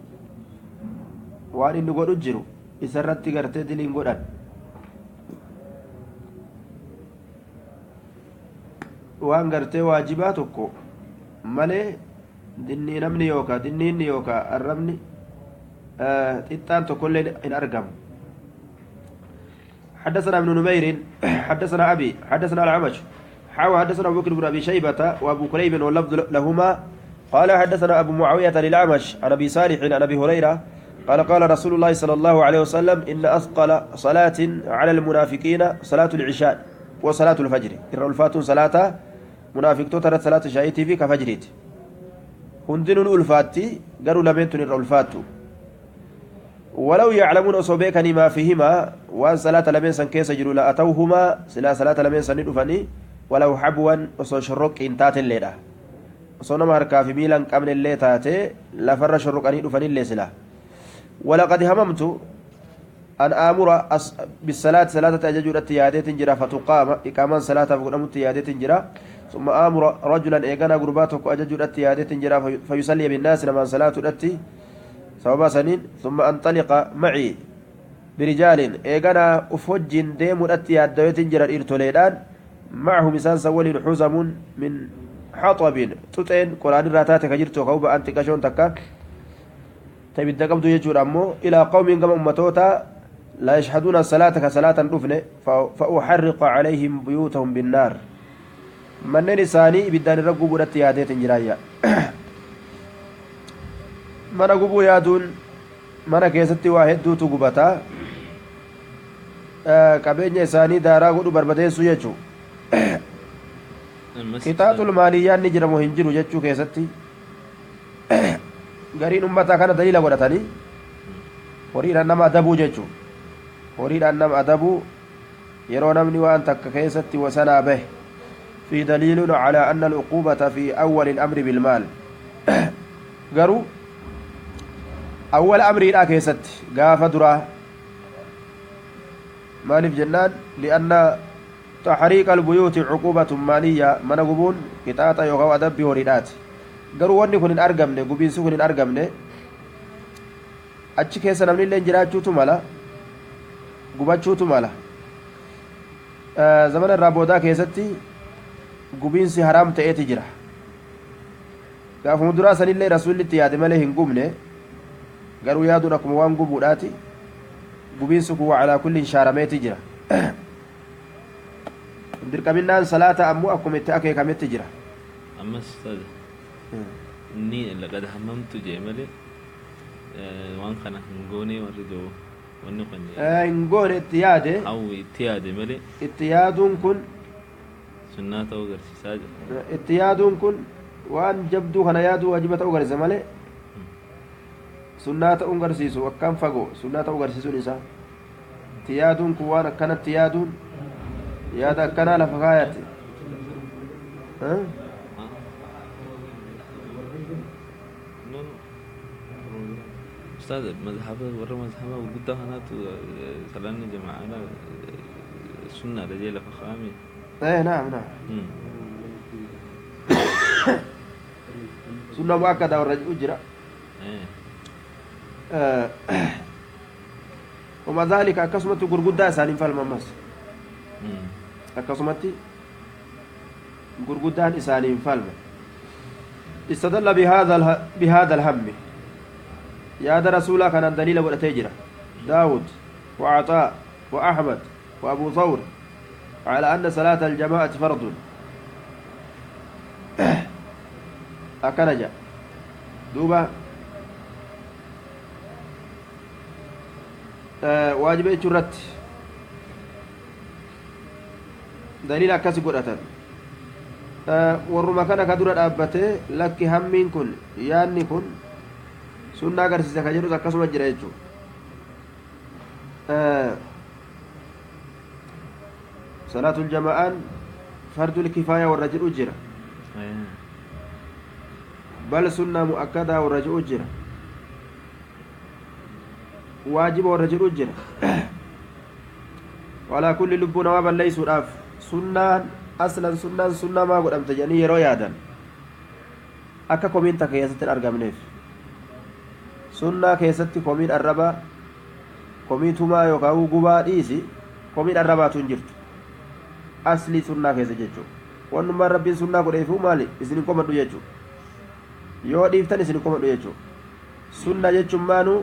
waan inni godhu jiru isarratti gartee diliin godhan waan gartee waajibaa tokko malee dinni namni yookaan dinniinni yookaan arrabni xixxaan tokkollee hin argamu حدثنا ابن نمير حدثنا أبي حدثنا العمش حدثنا أبو بكر بن أبي شيبة وأبو كريب واللفظ لهما قال حدثنا أبو معاوية للأعمش عن أبي صالح عن أبي هريرة قال قال رسول الله صلى الله عليه وسلم إن أثقل صلاة على المنافقين صلاة العشاء وصلاة الفجر الرلفات صلاة منافق ترى صلاة شايتي في كفجريت هندن الألفاتي قالوا لمنتن الرلفات ولو يعلمون أصوبيكني ما فيهما وأن صلاة لمنسا كيس جلوا لأتوهما سلا صلاة لمنسا ندفني ولو حبوا وصو شرق إنتات الليلة صنم هركا في ميلان قبل الليل تاتي لفر شرق أني دفني الليل سلا ولقد هممت أن آمر بالصلاة صلاة أججر التيادات جرا فتقام إقاما صلاة فقدم التيادات جرا ثم آمر رجلا إيقانا قرباتك أججر التيادات جرا فيصلي بالناس لما صلاة التي سبب سنين ثم أنطلق معي برجال إيقانا أفوج ديم التيادات جرا إرتوليدان معه مسان سول حزم من حطب تتين قرآن راتاتك جرتو خوبا أنت كشون تكا تبدأ قبض يجور أمو إلى قوم كما أمتوتا لا يشهدون الصلاة كصلاة رفن فأحرق عليهم بيوتهم بالنار من نساني بدان رقب ودت ياديت جرايا من رقب يادون من كيستي واحد دوتو قبتا قبين يساني دارا قدو بربديسو يجو قطاة الماليان نجرمو هنجرو جتشو كيستي gariin ummataa kana daliila godhatanii horiidhaan nama adabuu jechuun horiidhaan nama adabuu yeroo namni waan takka keessatti wasanaa bahe fi daliilun calaa anna alcuquubata fi awwali ilamri bilmaal garuu awwala amriidhaa keessatti gaafa duraa maaliif jennaan lianna taxriiqa albuyuuti cuquubatun maaliyya mana gubuun qixaaxa yookaan adabbii horiidhaati garuu wanni kun hin argamne gubiinsi kun hin argamne achi keessa namni illee jiraachuutu mala gubachuutu mala zamana irraa boodaa keessatti gubiinsi haraam ta'eeti jira gaafuma duraa sanillee rasuulli itti yaade malee hin gubne garuu yaaduun akkuma waan gubuudhaati gubiinsu kun calaa kulliin shaarameeti jira dirqaminaan salaata ammoo akkuma itti akeekametti jira ammas inni laqad hammamtu jee malee waan kana hin goonee warri joo wanni kun hin goone itti yaade hawwi itti yaade malee itti yaaduun kun sunnaa ta'uu agarsiisaa jira itti yaaduun kun waan jabduu kana yaaduu wajiba ta'uu agarsiisa malee sunnaa ta'uu agarsiisu akkaan fagoo sunnaa ta'uu agarsiisuun isaa itti yaaduun kun waan akkanatti yaaduun yaada akkanaa lafa kaayate أستاذ مذهب ورا مذهب وجود هنات سلام جماعة سنة رجال فخامي إيه نعم نعم سنة مؤكدة والرجل أجرى وما ذلك أكسمت غرغدة سالم فالممس أكسمت غرغدة سالم فالم استدل بهذا الهم يا رسول كان الدليل والتجرة داود وعطاء وأحمد وأبو ثور على أن صلاة الجماعة فرض أكنجا دوبا واجب إجرت دليل أكاسي قرأتان ورما كان كدرة أبته لك همين كن ياني كن سنة أغرسيسة كجرس أكاسو مجرى يجو صلاة الجماعة فرد الكفاية والرجل أجرى بل سنة مؤكدة والرجل أجرى واجب والرجل أجرى وعلى كل لب نوابا ليس الأف سنة أصلا سنة ما قد أمتجاني يرو يادا أكا كومين تكيست الأرقامنيف سنة كيست كومين الربا كومين تما يوكاو قبا ديسي كومين الربا تنجرت أصلي سنة كيست جيجو وانما ربي سنة قد إيفو مالي إسنين كومن دو جيجو yoo dhiiftan isin komadu jechuun sunna jechuun maanu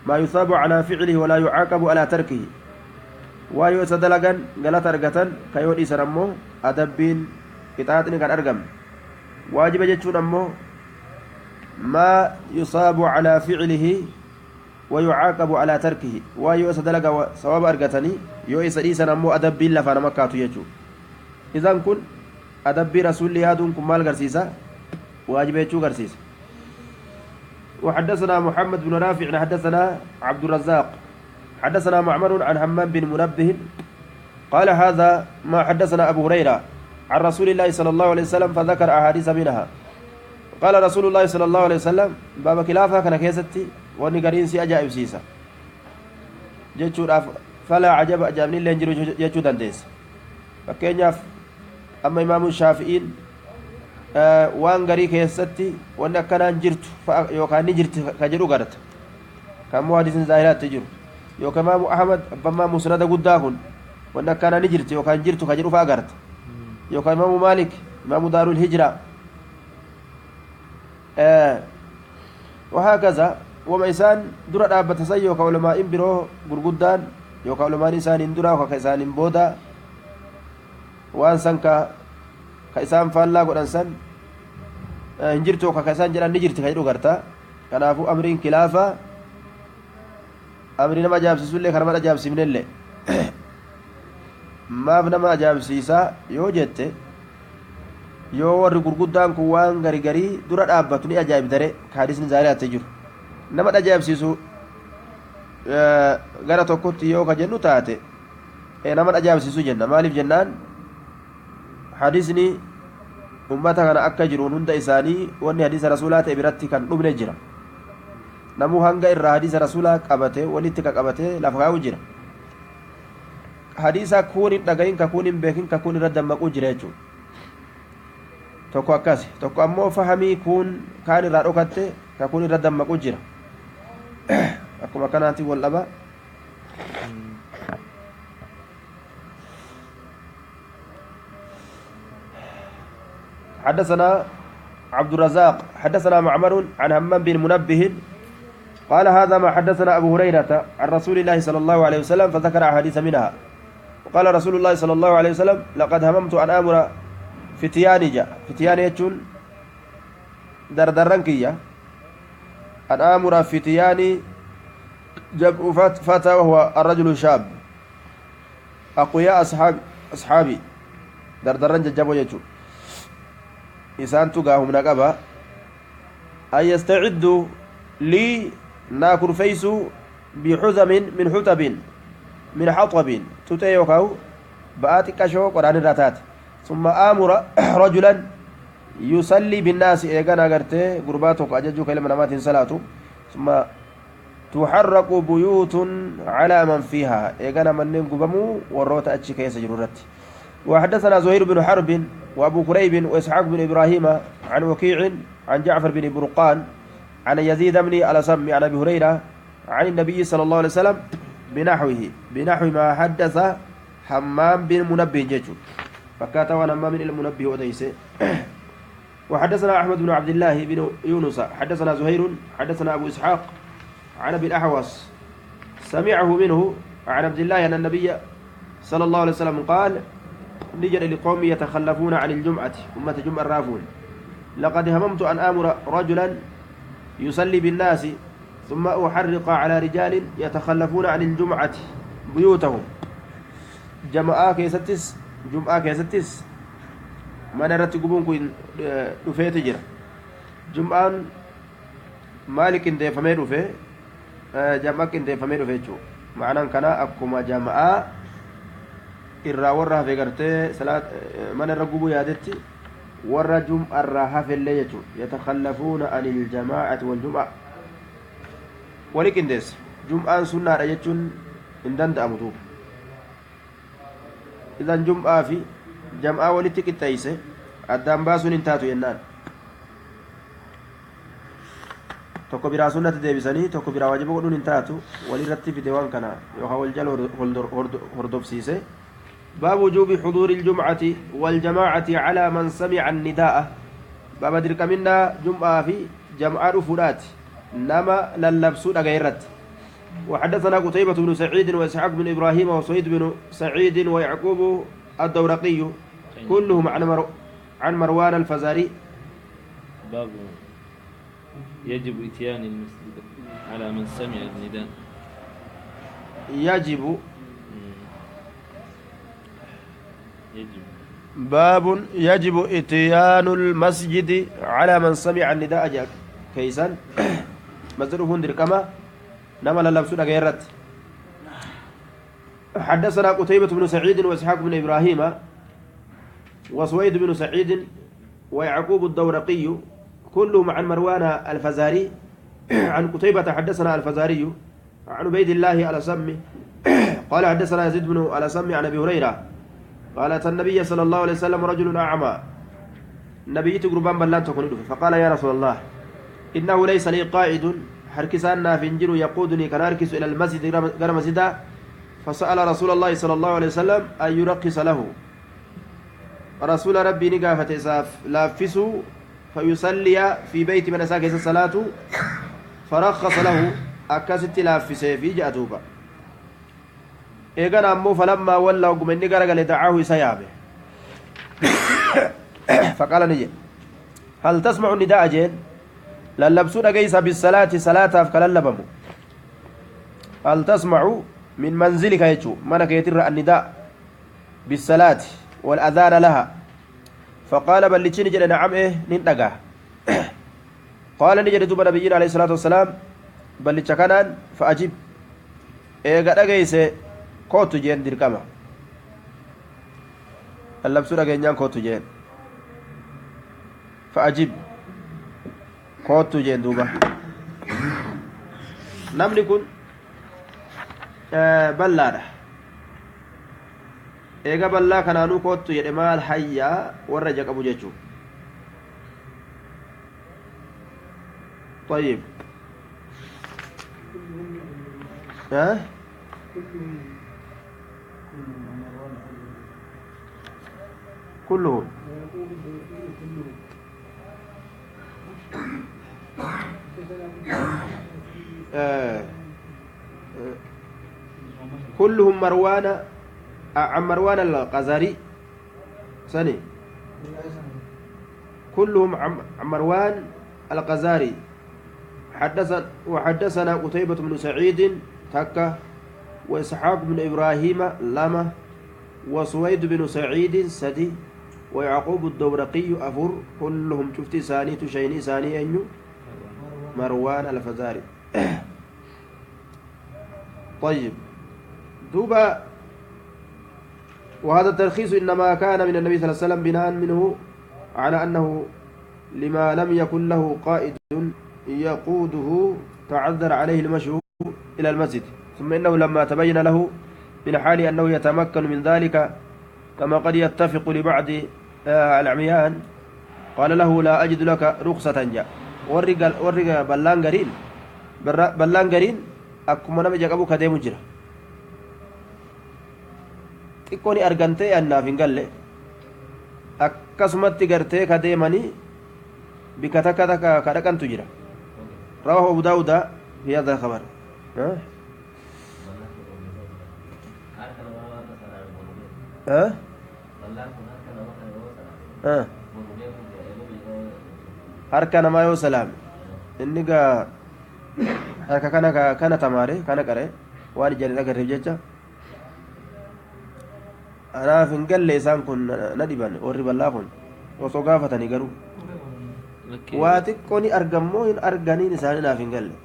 maa yusaabu calaa ficlihi walaa yucaaqabu alaa tarkihi waa yoo isa dalagan galata argatan ka yoo dhiisan ammoo adabbiin qixaaxni kan argamne waajiba jechuun ammoo maa yusaabu calaa ficlihi ويعاقب على تركه ويو سدلغ ثواب ارغتني يو اسديسن امو ادبي لفا نمكاتو يجو اذا كن ادبي رسول الله دون كمال غرسيسا واجب يجو غرسيس وحدثنا محمد بن رافع حدثنا عبد الرزاق حدثنا معمر عن حمام بن منبه قال هذا ما حدثنا ابو هريره عن رسول الله صلى الله عليه وسلم فذكر احاديث منها قال رسول الله صلى الله عليه وسلم باب خلافه كان كيستي واني قرين سي اجائب سيسا جيتشو فلا عجب اجابني اللي ينجروا جيتشو دنديس فكينياف اما امام الشافعين waan garii keessatti wanni akkanaan jirtu yookaan ni jirti ka jedhu garata kammoo hadiisin zaahiraatti jiru yookaan imaamu ahmad abbammaa musnada guddaa kun wanni akkanaan ni jirti yookaan jirtu ka jedhu fa'aa garata yookaan imaamu maalik imaamu daarul hijraa وهكذا وما إنسان درا دابة سيء كعلماء برو غرغدان يوكا علماء إنسان درا وكإنسان بودا وأنسان كإنسان فالا قرانسان انجرتو كإنسان جران نجرت كيدو غرتا كنافو أمرين كلافة أمرين ما جاب سيسولي كرما جاب سيمنيلي ما بنما جاب سيسا يو جت yoo warri gurguddaan kun waan garii dura dhaabbatu ni ajaa'ib dare kaadisni zaariyaatti jiru nama ajaa'ibsiisu gara tokkotti yoo ka jennu taate nama ajaa'ibsiisu jenna maaliif jennaan hadisni ummata kana akka jiruun hunda isaanii wanni hadisa rasuulaa ta'e biratti kan dhumne jira namuu hanga irraa hadisa rasuulaa qabate walitti ka qabate lafa kaa'u jira hadisa kuun hin dhagahin ka kuun hin beekin ka kuun irra dammaquu jira jechuudha tokko akkasi tokko ammoo fahamii kun kaan irraa dhokatte ka kun irra dammaqu jira akkuma kanaati wal dhaba حدثنا عبد الرزاق حدثنا معمر عن همام بن منبه قال هذا ما حدثنا أبو هريرة عن رسول الله صلى الله عليه وسلم فذكر أحاديث منها وقال رسول الله صلى الله عليه وسلم لقد هممت أن آمر فتيان يجون دردرنكية أن آمر فتيان جمع فتى وهو الرجل الشاب أقوياء أصحابي دردرن ججبو يجون إسان تقاهم نقبا أن يستعدوا لي ناكر فيسو بحزم من حطب من حطب تتيوكاو بآتك شوك وران الراتات ثم آمر رجلا يصلي بالناس إيقانا قرتي قرباتك أججو كلمة نمات صلاة ثم تحرق بيوت على من فيها إيقانا من نقبمو والروت أتشي كيس جرورت وحدثنا زهير بن حرب وأبو كريب وإسحاق بن إبراهيم عن وكيع عن جعفر بن برقان عن يزيد بن الأسم عن أبي هريرة عن النبي صلى الله عليه وسلم بنحو ما حدث حمام بن منبه جيجو فكات وانا همام بن المنبه وديسه وحدثنا أحمد بن عبد الله بن يونس حدثنا زهير حدثنا أبو إسحاق عن أبي الأحوص سمعه منه عن عبد الله أن النبي صلى الله عليه وسلم قال نجد لقوم يتخلفون عن الجمعة أمة جمع الرافون لقد هممت أن آمر رجلا يصلي بالناس ثم أحرق على رجال يتخلفون عن الجمعة بيوتهم جمعة كيستس من رتقبون كوين دفيت جرا جمعان مالك اندي فمي دفي جمعك اندي فمي دفي جو معنى كان أكما جمعة irraa warra hafe gartee mana irra gubuu yaadetti warra jum'arraa hafellee jechuudha yatakhallafuuna anil jamaa'ati wal jum'a wali qindeessa jum'aan sunnaadha jechuun hin danda'amu duuba idan jum'aa fi jam'aa walitti qixxeeyse addaan baasuun hin taatu jennaan tokko biraa sunnatti deebisanii tokko biraa wajiba godhuun hin taatu walirratti fide waan kana yookaan wal jala hordofsiise باب وجوب حضور الجمعة والجماعة على من سمع النداء باب درك منا جمعة في جمعة رفولات نما للبسون غيرت وحدثنا قتيبة بن سعيد وإسحاق بن إبراهيم وسعيد بن سعيد ويعقوب الدورقي كلهم عن مروان الفزاري باب يجب إتيان المسجد على من سمع النداء باب يجب إتيان المسجد على من سمع النداء جاك كيسان مسجد هندر كما نما للبسون غيرت حدثنا قتيبة بن سعيد وإسحاق بن إبراهيم وسويد بن سعيد ويعقوب الدورقي كلهم عن مروان الفزاري عن قتيبة حدثنا الفزاري عن عبيد الله الأسمي قال حدثنا يزيد بن الأسمي عن أبي هريرة قالت النبي صلى الله عليه وسلم رجل أعمى النبي تقربان بلان تكون فقال يا رسول الله إنه ليس لي قائد حركسان فنجر يقودني كان أركس إلى المسجد غير مسجدا فسأل رسول الله صلى الله عليه وسلم أن يرقص له رسول ربي نقافة إساف لافسه فيصلي في بيت من أساكس الصلاة فرخص له أكست لافسه في جأتوبة إيقنا أمو فلما ولا وقمني قرق دعاه سيابه فقال نجي هل تسمع النداء جين للبسون قيس بالصلاة صلاة فكاللبمو هل تسمع من منزلك يجو منك يتر النداء بالصلاة والأذان لها فقال بل لتشيني جل نعم إيه ننتقى قال نجي دوب نبينا عليه الصلاة والسلام بل لتشكنان فأجيب إيقنا قيس kootu jeen dirqama allabsuu dhageenyaan kootu jeen fa'ajib kootu jeen duuba namni kun ballaadha eega ballaa kanaanuu kootu jedhe maal hayyaa warra ija qabu jechuu طيب كلهم آه كلهم مروان عن مروان القزاري سني كلهم عن مروان القزاري وحدثنا قتيبة بن سعيد تكة وإسحاق بن إبراهيم لما وسويد بن سعيد سدي ويعقوب الدورقي أفر كلهم شفت ثاني تشيني ثاني أنيو مروان الفزاري طيب دوبا وهذا الترخيص إنما كان من النبي صلى الله عليه وسلم بناء منه على أنه لما لم يكن له قائد يقوده تعذر عليه المشي إلى المسجد ثم إنه لما تبين له من حال أنه يتمكن من ذلك كما قد يتفق لبعض العميان قال له لا أجد لك رخصة جاء ورق بلان قرين أكما نمي جاكبو كديم جرا xiqqooni argantee annaaf hin galle akkasumatti gartee ka deemanii bika takka takka ka dhaqantu jira rawahu abu daawuda fi hadha alkhabar harka namaa yoo salaame inni gaa harka kana tamaare kana qare waan ijaan agarreef jecha anaaf hin galle isaan kun na dhiban warri bal'aa kun osoo gaafatanii garuu waa xiqqoo ni argammoo hin arganiin isaanii naaf hin galle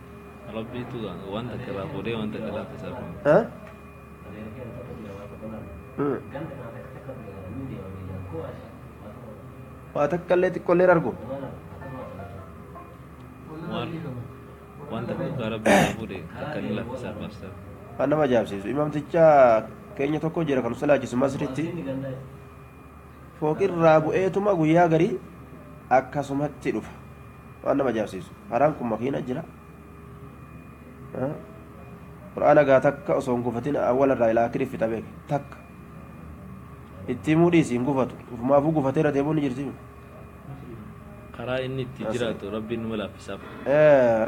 rabbiitu wanta karaa fuudhee wanta karaa tasaafuu waa takkallee xiqqoollee argu wanta karaa rabbii fuudhee akka inni lafa isaa waan nama ajaa'ibsiisu imaamticha keenya tokko jira kan salaachisu masritti fooqirraa bu'eetuma guyyaa garii akkasumatti dhufa waan nama ajaa'ibsiisu haraan kun makiina jira qura'aana gaa takka osoo hin gufatin awwalarraa ilaa akhirii fixa beeke takka itti himuu dhiisi hin gufatu ufumaafuu gufateera deemuun ni jirti karaa inni itti jiraatu rabbiin numa laaffisaaf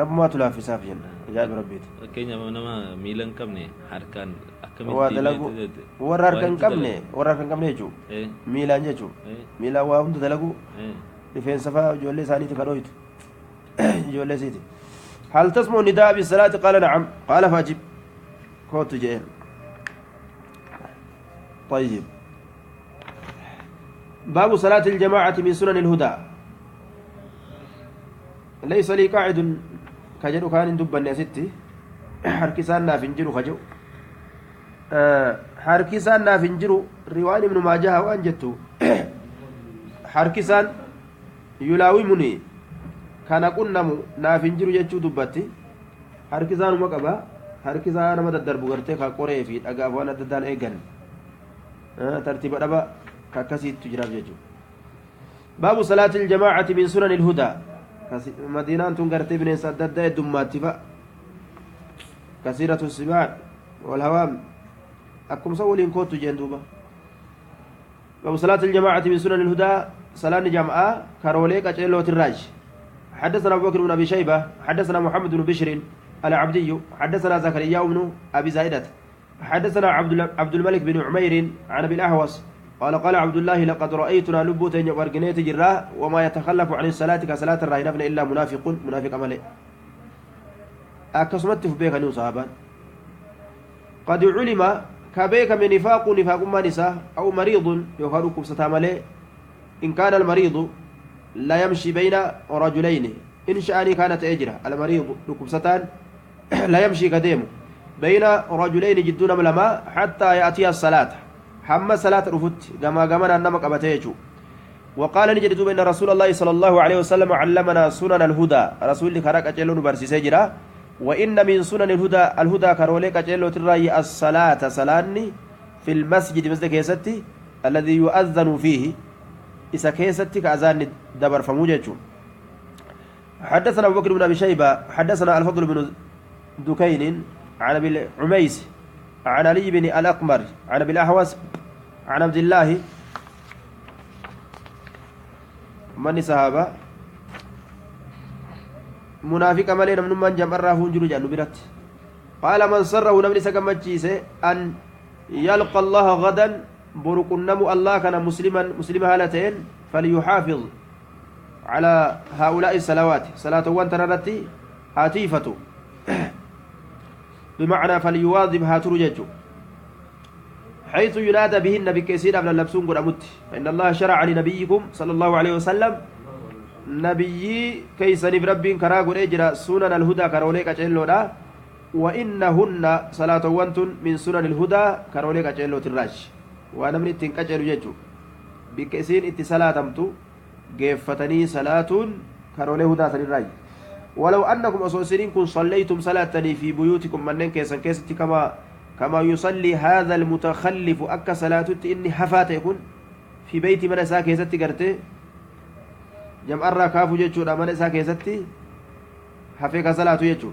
rabbumaatu laaffisaaf jenna ajaa'iba rabbiiti fakkeenyaaf nama miila hin qabne harkaan warra harka hin qabne jechuu miilaan jechuu miilaan waa hunda dalagu rifeensa fa'aa ijoollee isaaniiti ka dhooytu ijoollee isiiti هل تسمع النداء بالصلاة قال نعم قال فأجب كوت جئين طيب باب صلاة الجماعة من سنن الهدى ليس لي قاعد كجر كان دبا ستي حركسان نافنجر خجو حركسان نافنجر روان ابن ماجه وانجته حركسان يلاومني kana qunnamu naaf hin jiru jechuu dubbatti harkisaanuma qaba harkisaa nama daddarbu gartee ka qoree fi dhagaaf waan adda addaan eegan tartiiba dhaba ka akkasiitu jiraaf jechuu baabu salaati iljamaacati min sunani ilhudaa madiinaan tun gartee bineensa adda addaa heddummaatti fa kasiiratu sibaac walhawaam akkumsa waliin koottu jeen duuba baabu salaati iljamaacati min sunani ilhudaa salaanni jam'aa karoolee qaceellootirraaji حدثنا أبو بكر بن أبي شيبة حدثنا محمد بن بشر العبدي حدثنا زكريا بن أبي زائدة حدثنا عبد الملك بن عمير عن أبي الأهوس قال قال عبد الله لقد رأيتنا لبوت ورقنيت جراه وما يتخلف عن الصلاة كصلاة الراهنة إلا منافق عمله أكسمت في بيك صحابا قد علم كبيك من نفاق ما نساء أو مريض يخالكم ستعمله إن كان المريض لا يمشي بين رجلين إن شأني كانت أجرة المريض لكبستان لا يمشي قديم بين رجلين جدون ملما حتى يأتي الصلاة حما صلاة رفت كما قمنا النمك أبتيجو وقال نجد بأن رسول الله صلى الله عليه وسلم علمنا سنن الهدى رسول كراك أجلون برسي سجرة وإن من سنن الهدى كروليك أجلو ترأي الصلاة صلاني في المسجد مسجد كيستي الذي يؤذن فيه إذا كيستي كأذان دبر فموجة حدثنا أبو بكر بن أبي شيبة حدثنا الفضل بن دكين عن أبي العميس عن علي بن الأقمر عن أبي الأحوص عن عبد الله من صحابة منافق مالي نمن من جمع الرافون جلو جانو برات قال من سره نمني سكمتشيسه أن يلقى الله غدا برق النمو الله كان مسلما هالتين فليحافظ على هؤلاء الصلوات صلاة وانترتي هاتيفة بمعنى فليواظب هاترجج حيث ينادى بهن بكثير من اللبسون قد أمت فإن الله شرع لنبيكم صلى الله عليه وسلم نبي كيسن برب كراغ رجرا سنن الهدى كروليك أجلو وإنهن صلاة وانتن من سنن الهدى كروليك أجلو تراج وأنا من التنكجل يجو بكثير اتصالات أمتو جيفتني صلاة كرولي هدى تراج ولو أنكم أسوسرين كن صليتم صلاتني في بيوتكم منن كيسن كيستي كما يصلي هذا المتخلف أكا صلاة إني حفات يكون في بيت من ساكي ستي قرتي جمع الركاف جيتشو من ساكي ستي حفيك صلاة يجو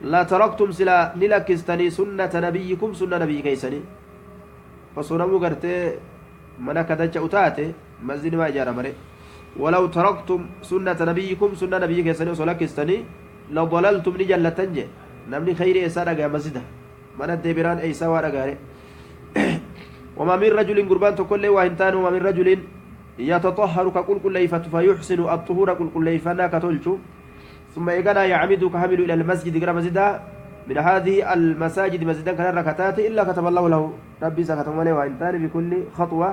لا تركتم سلا نلكستني سنة نبيكم سنة نبي كيسني فصنمو قرتي من كدنش أتاتي مزين ما جار مري ولو تركتم سنة نبيكم سنة نبي كيسني وصلكستني لضللتم نجل تنجي نمني خيري إسارة مسجده من الدبران أي سوى رجال وما من رجل قربان تقول وإنتان وما من رجل يتطهر كقول كل فيحسن الطهور كل فنا كتلج ثم يجنا يعمد كحمل إلى المسجد قرى مسجدا من هذه المساجد مسجدا كان ركعتات إلا كتب الله له ربي سكتم له وإنتان بكل خطوة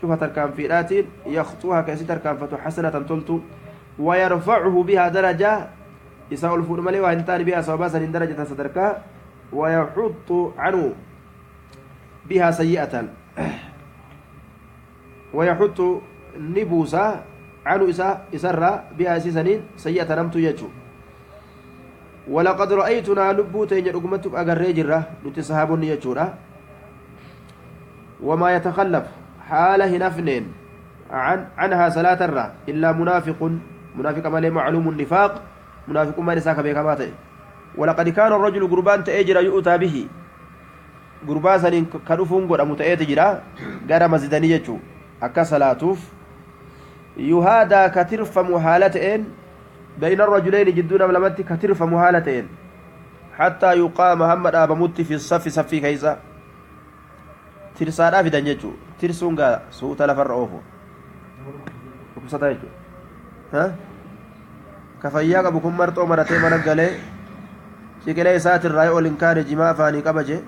شوف تركان في رات يخطوها كسيتر كان فتحسنة تلت ويرفعه بها درجة يساء الفور ملي وإنتان بها صوباسا درجة صدركا ويحط عنه بها سيئة ويحط نبوسا عنه إسرى بها سيسنين سيئة نمت يجو ولقد رأيتنا لبوتين رقمت أقرر جرة نتسحابون يجورا وما يتخلف حاله نفنين عنها صلاة الرا إلا منافق مالي معلوم النفاق منافق ما نساك بكماته ولقد كان الرجل قربان تأجر يؤتى به قربان سنين كنفون قد أمتأي تجرى قال مزدني يجو أكا صلاتوف يهادى كترف محالتين بين الرجلين جدون ملمت كترف محالتين حتى يقام محمد أبا مت في الصف صفي كيسا ترسانا في دنيجو ترسونغا سوء تلفر أوفو وكساتا يجو ها كفاياك بكم مرتو مرتين منقلي شكله ساتر الرأي أولين كان جماعة فاني كبجة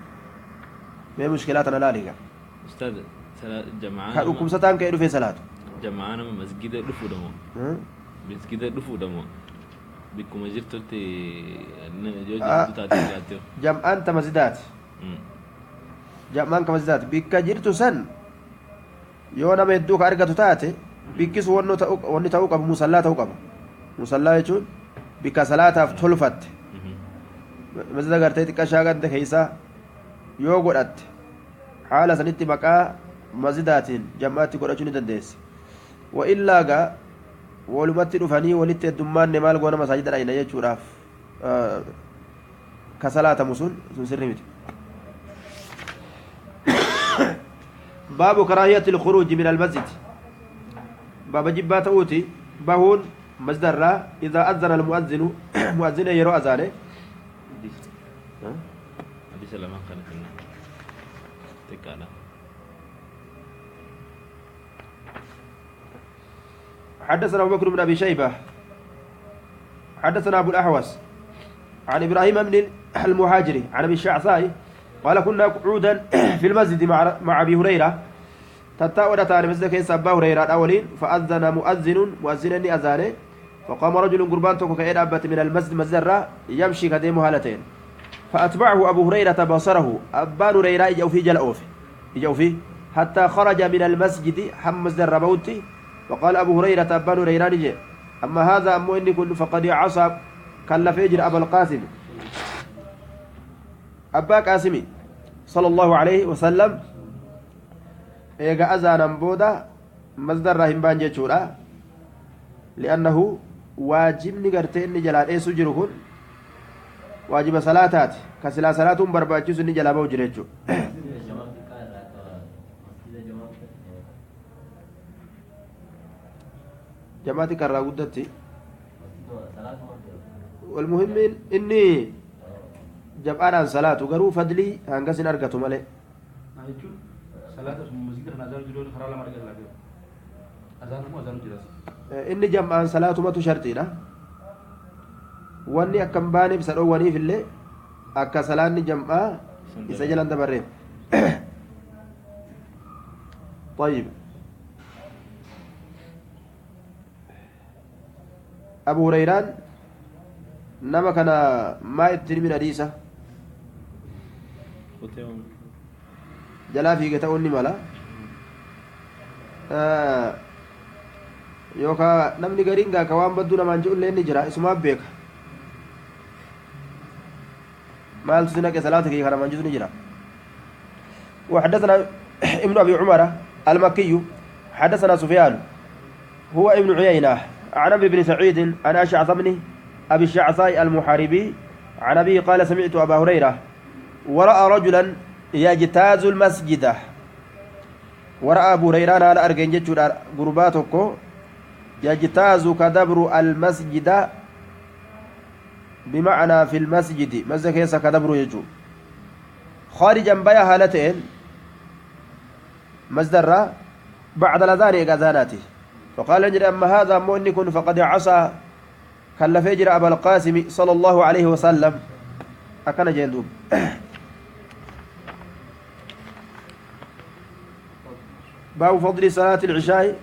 ما مشكلاتنا لا ليك أستاذ جماعة حكم ستان كيدو في صلاة جماعة مسجد دفو دمو مسجد دفو دمو بكم جرت تي جمعان تمزيدات جمعان كمزيدات بك جرت سن يونا ما يدوك أرقة تاتي بكس وني تاوك أبو مسلا تاوك أبو مسلا يجون بك صلاة تلفت masjida gartee xiqqaa shaagante keeysa yoo godhatte haala sanitti maqaa masjidaatiin jam'aatti godhachuu ni dandeesse wa'illaa gaa walumatti dhufanii walitti heddummaanne maal goona masaajida dhayna jechuudhaaf ka salaatamu sun sirri miti باب كراهية الخروج من المسجد باب جبات أوتي بهون مصدر إذا أذن المؤذن مؤذن يرو أذانه حديث لما كان كنا تكالا حدثنا أبو بكر بن أبي شيبة حدثنا أبو الأحوص عن إبراهيم بن المهاجري عن أبي الشعثاء قال كنا قعودا في المسجد مع أبي هريرة تتاودت على مسجد كيس أبا هريرة الأولين فأذن مؤذن أذانه فقام رجل قربان تكو كأين أبت من المسجد مزرة يمشي كديم هالتين فأتبعه أبو هريرة بصره أبان هريرة يجو في جلأوف يجو فيه حتى خرج من المسجد حمز الربوتي وقال أبو هريرة أبان هريرة نجي أما هذا أمو إني كل فقد عصب كل فجر أبا القاسم أبا قاسمي صلى الله عليه وسلم إيجا أذانا بودا مصدر رحم بانجي شورا لأنه واجب نقرتين نجلال إيه سجرهن واجب صلاتات كسلا صلاة برباچو سن جلابه وجريچو جماعتي كرا غدتي والمهم إني جبان عن صلاة وقروا فضلي هنقسن أرقته مالي صلاة مسجد نزار جلول خرالة مرقل لك أذان مو أذان جلس إني جمعان صلاة ما تشرطينا واني أكم باني بسرعو واني في الليل أكا صلاة جمعا يسجل عند برين طيب أبو هريران نما كان ما يبتني من حديثه جلا في قتاوني مالا يوكا نمني غرينغا كوان بدو نمان جو اللي نجرا اسمه بيك مال سنك صلاتك يا كرمان جو نجرا وحدثنا ابن ابي عمر المكي حدثنا سفيان هو ابن عيينة عن ابي بن سعيد عن اشعث بن ابي الشعثاء المحاربي عن ابي قال سمعت ابا هريره وراى رجلا يجتاز المسجد وراى ابو هريره انا ارجن جچو غرباتكو يجتاز كدبر المسجد بمعنى في المسجد مسجد كيس كدبر يجو خارجا بيا هالتين مصدر بعد الاذان اذاناته فقال نجري اما هذا مؤنك فقد عصى كلف يجري ابا القاسم صلى الله عليه وسلم اكن جندوب باب فضل صلاة العشاء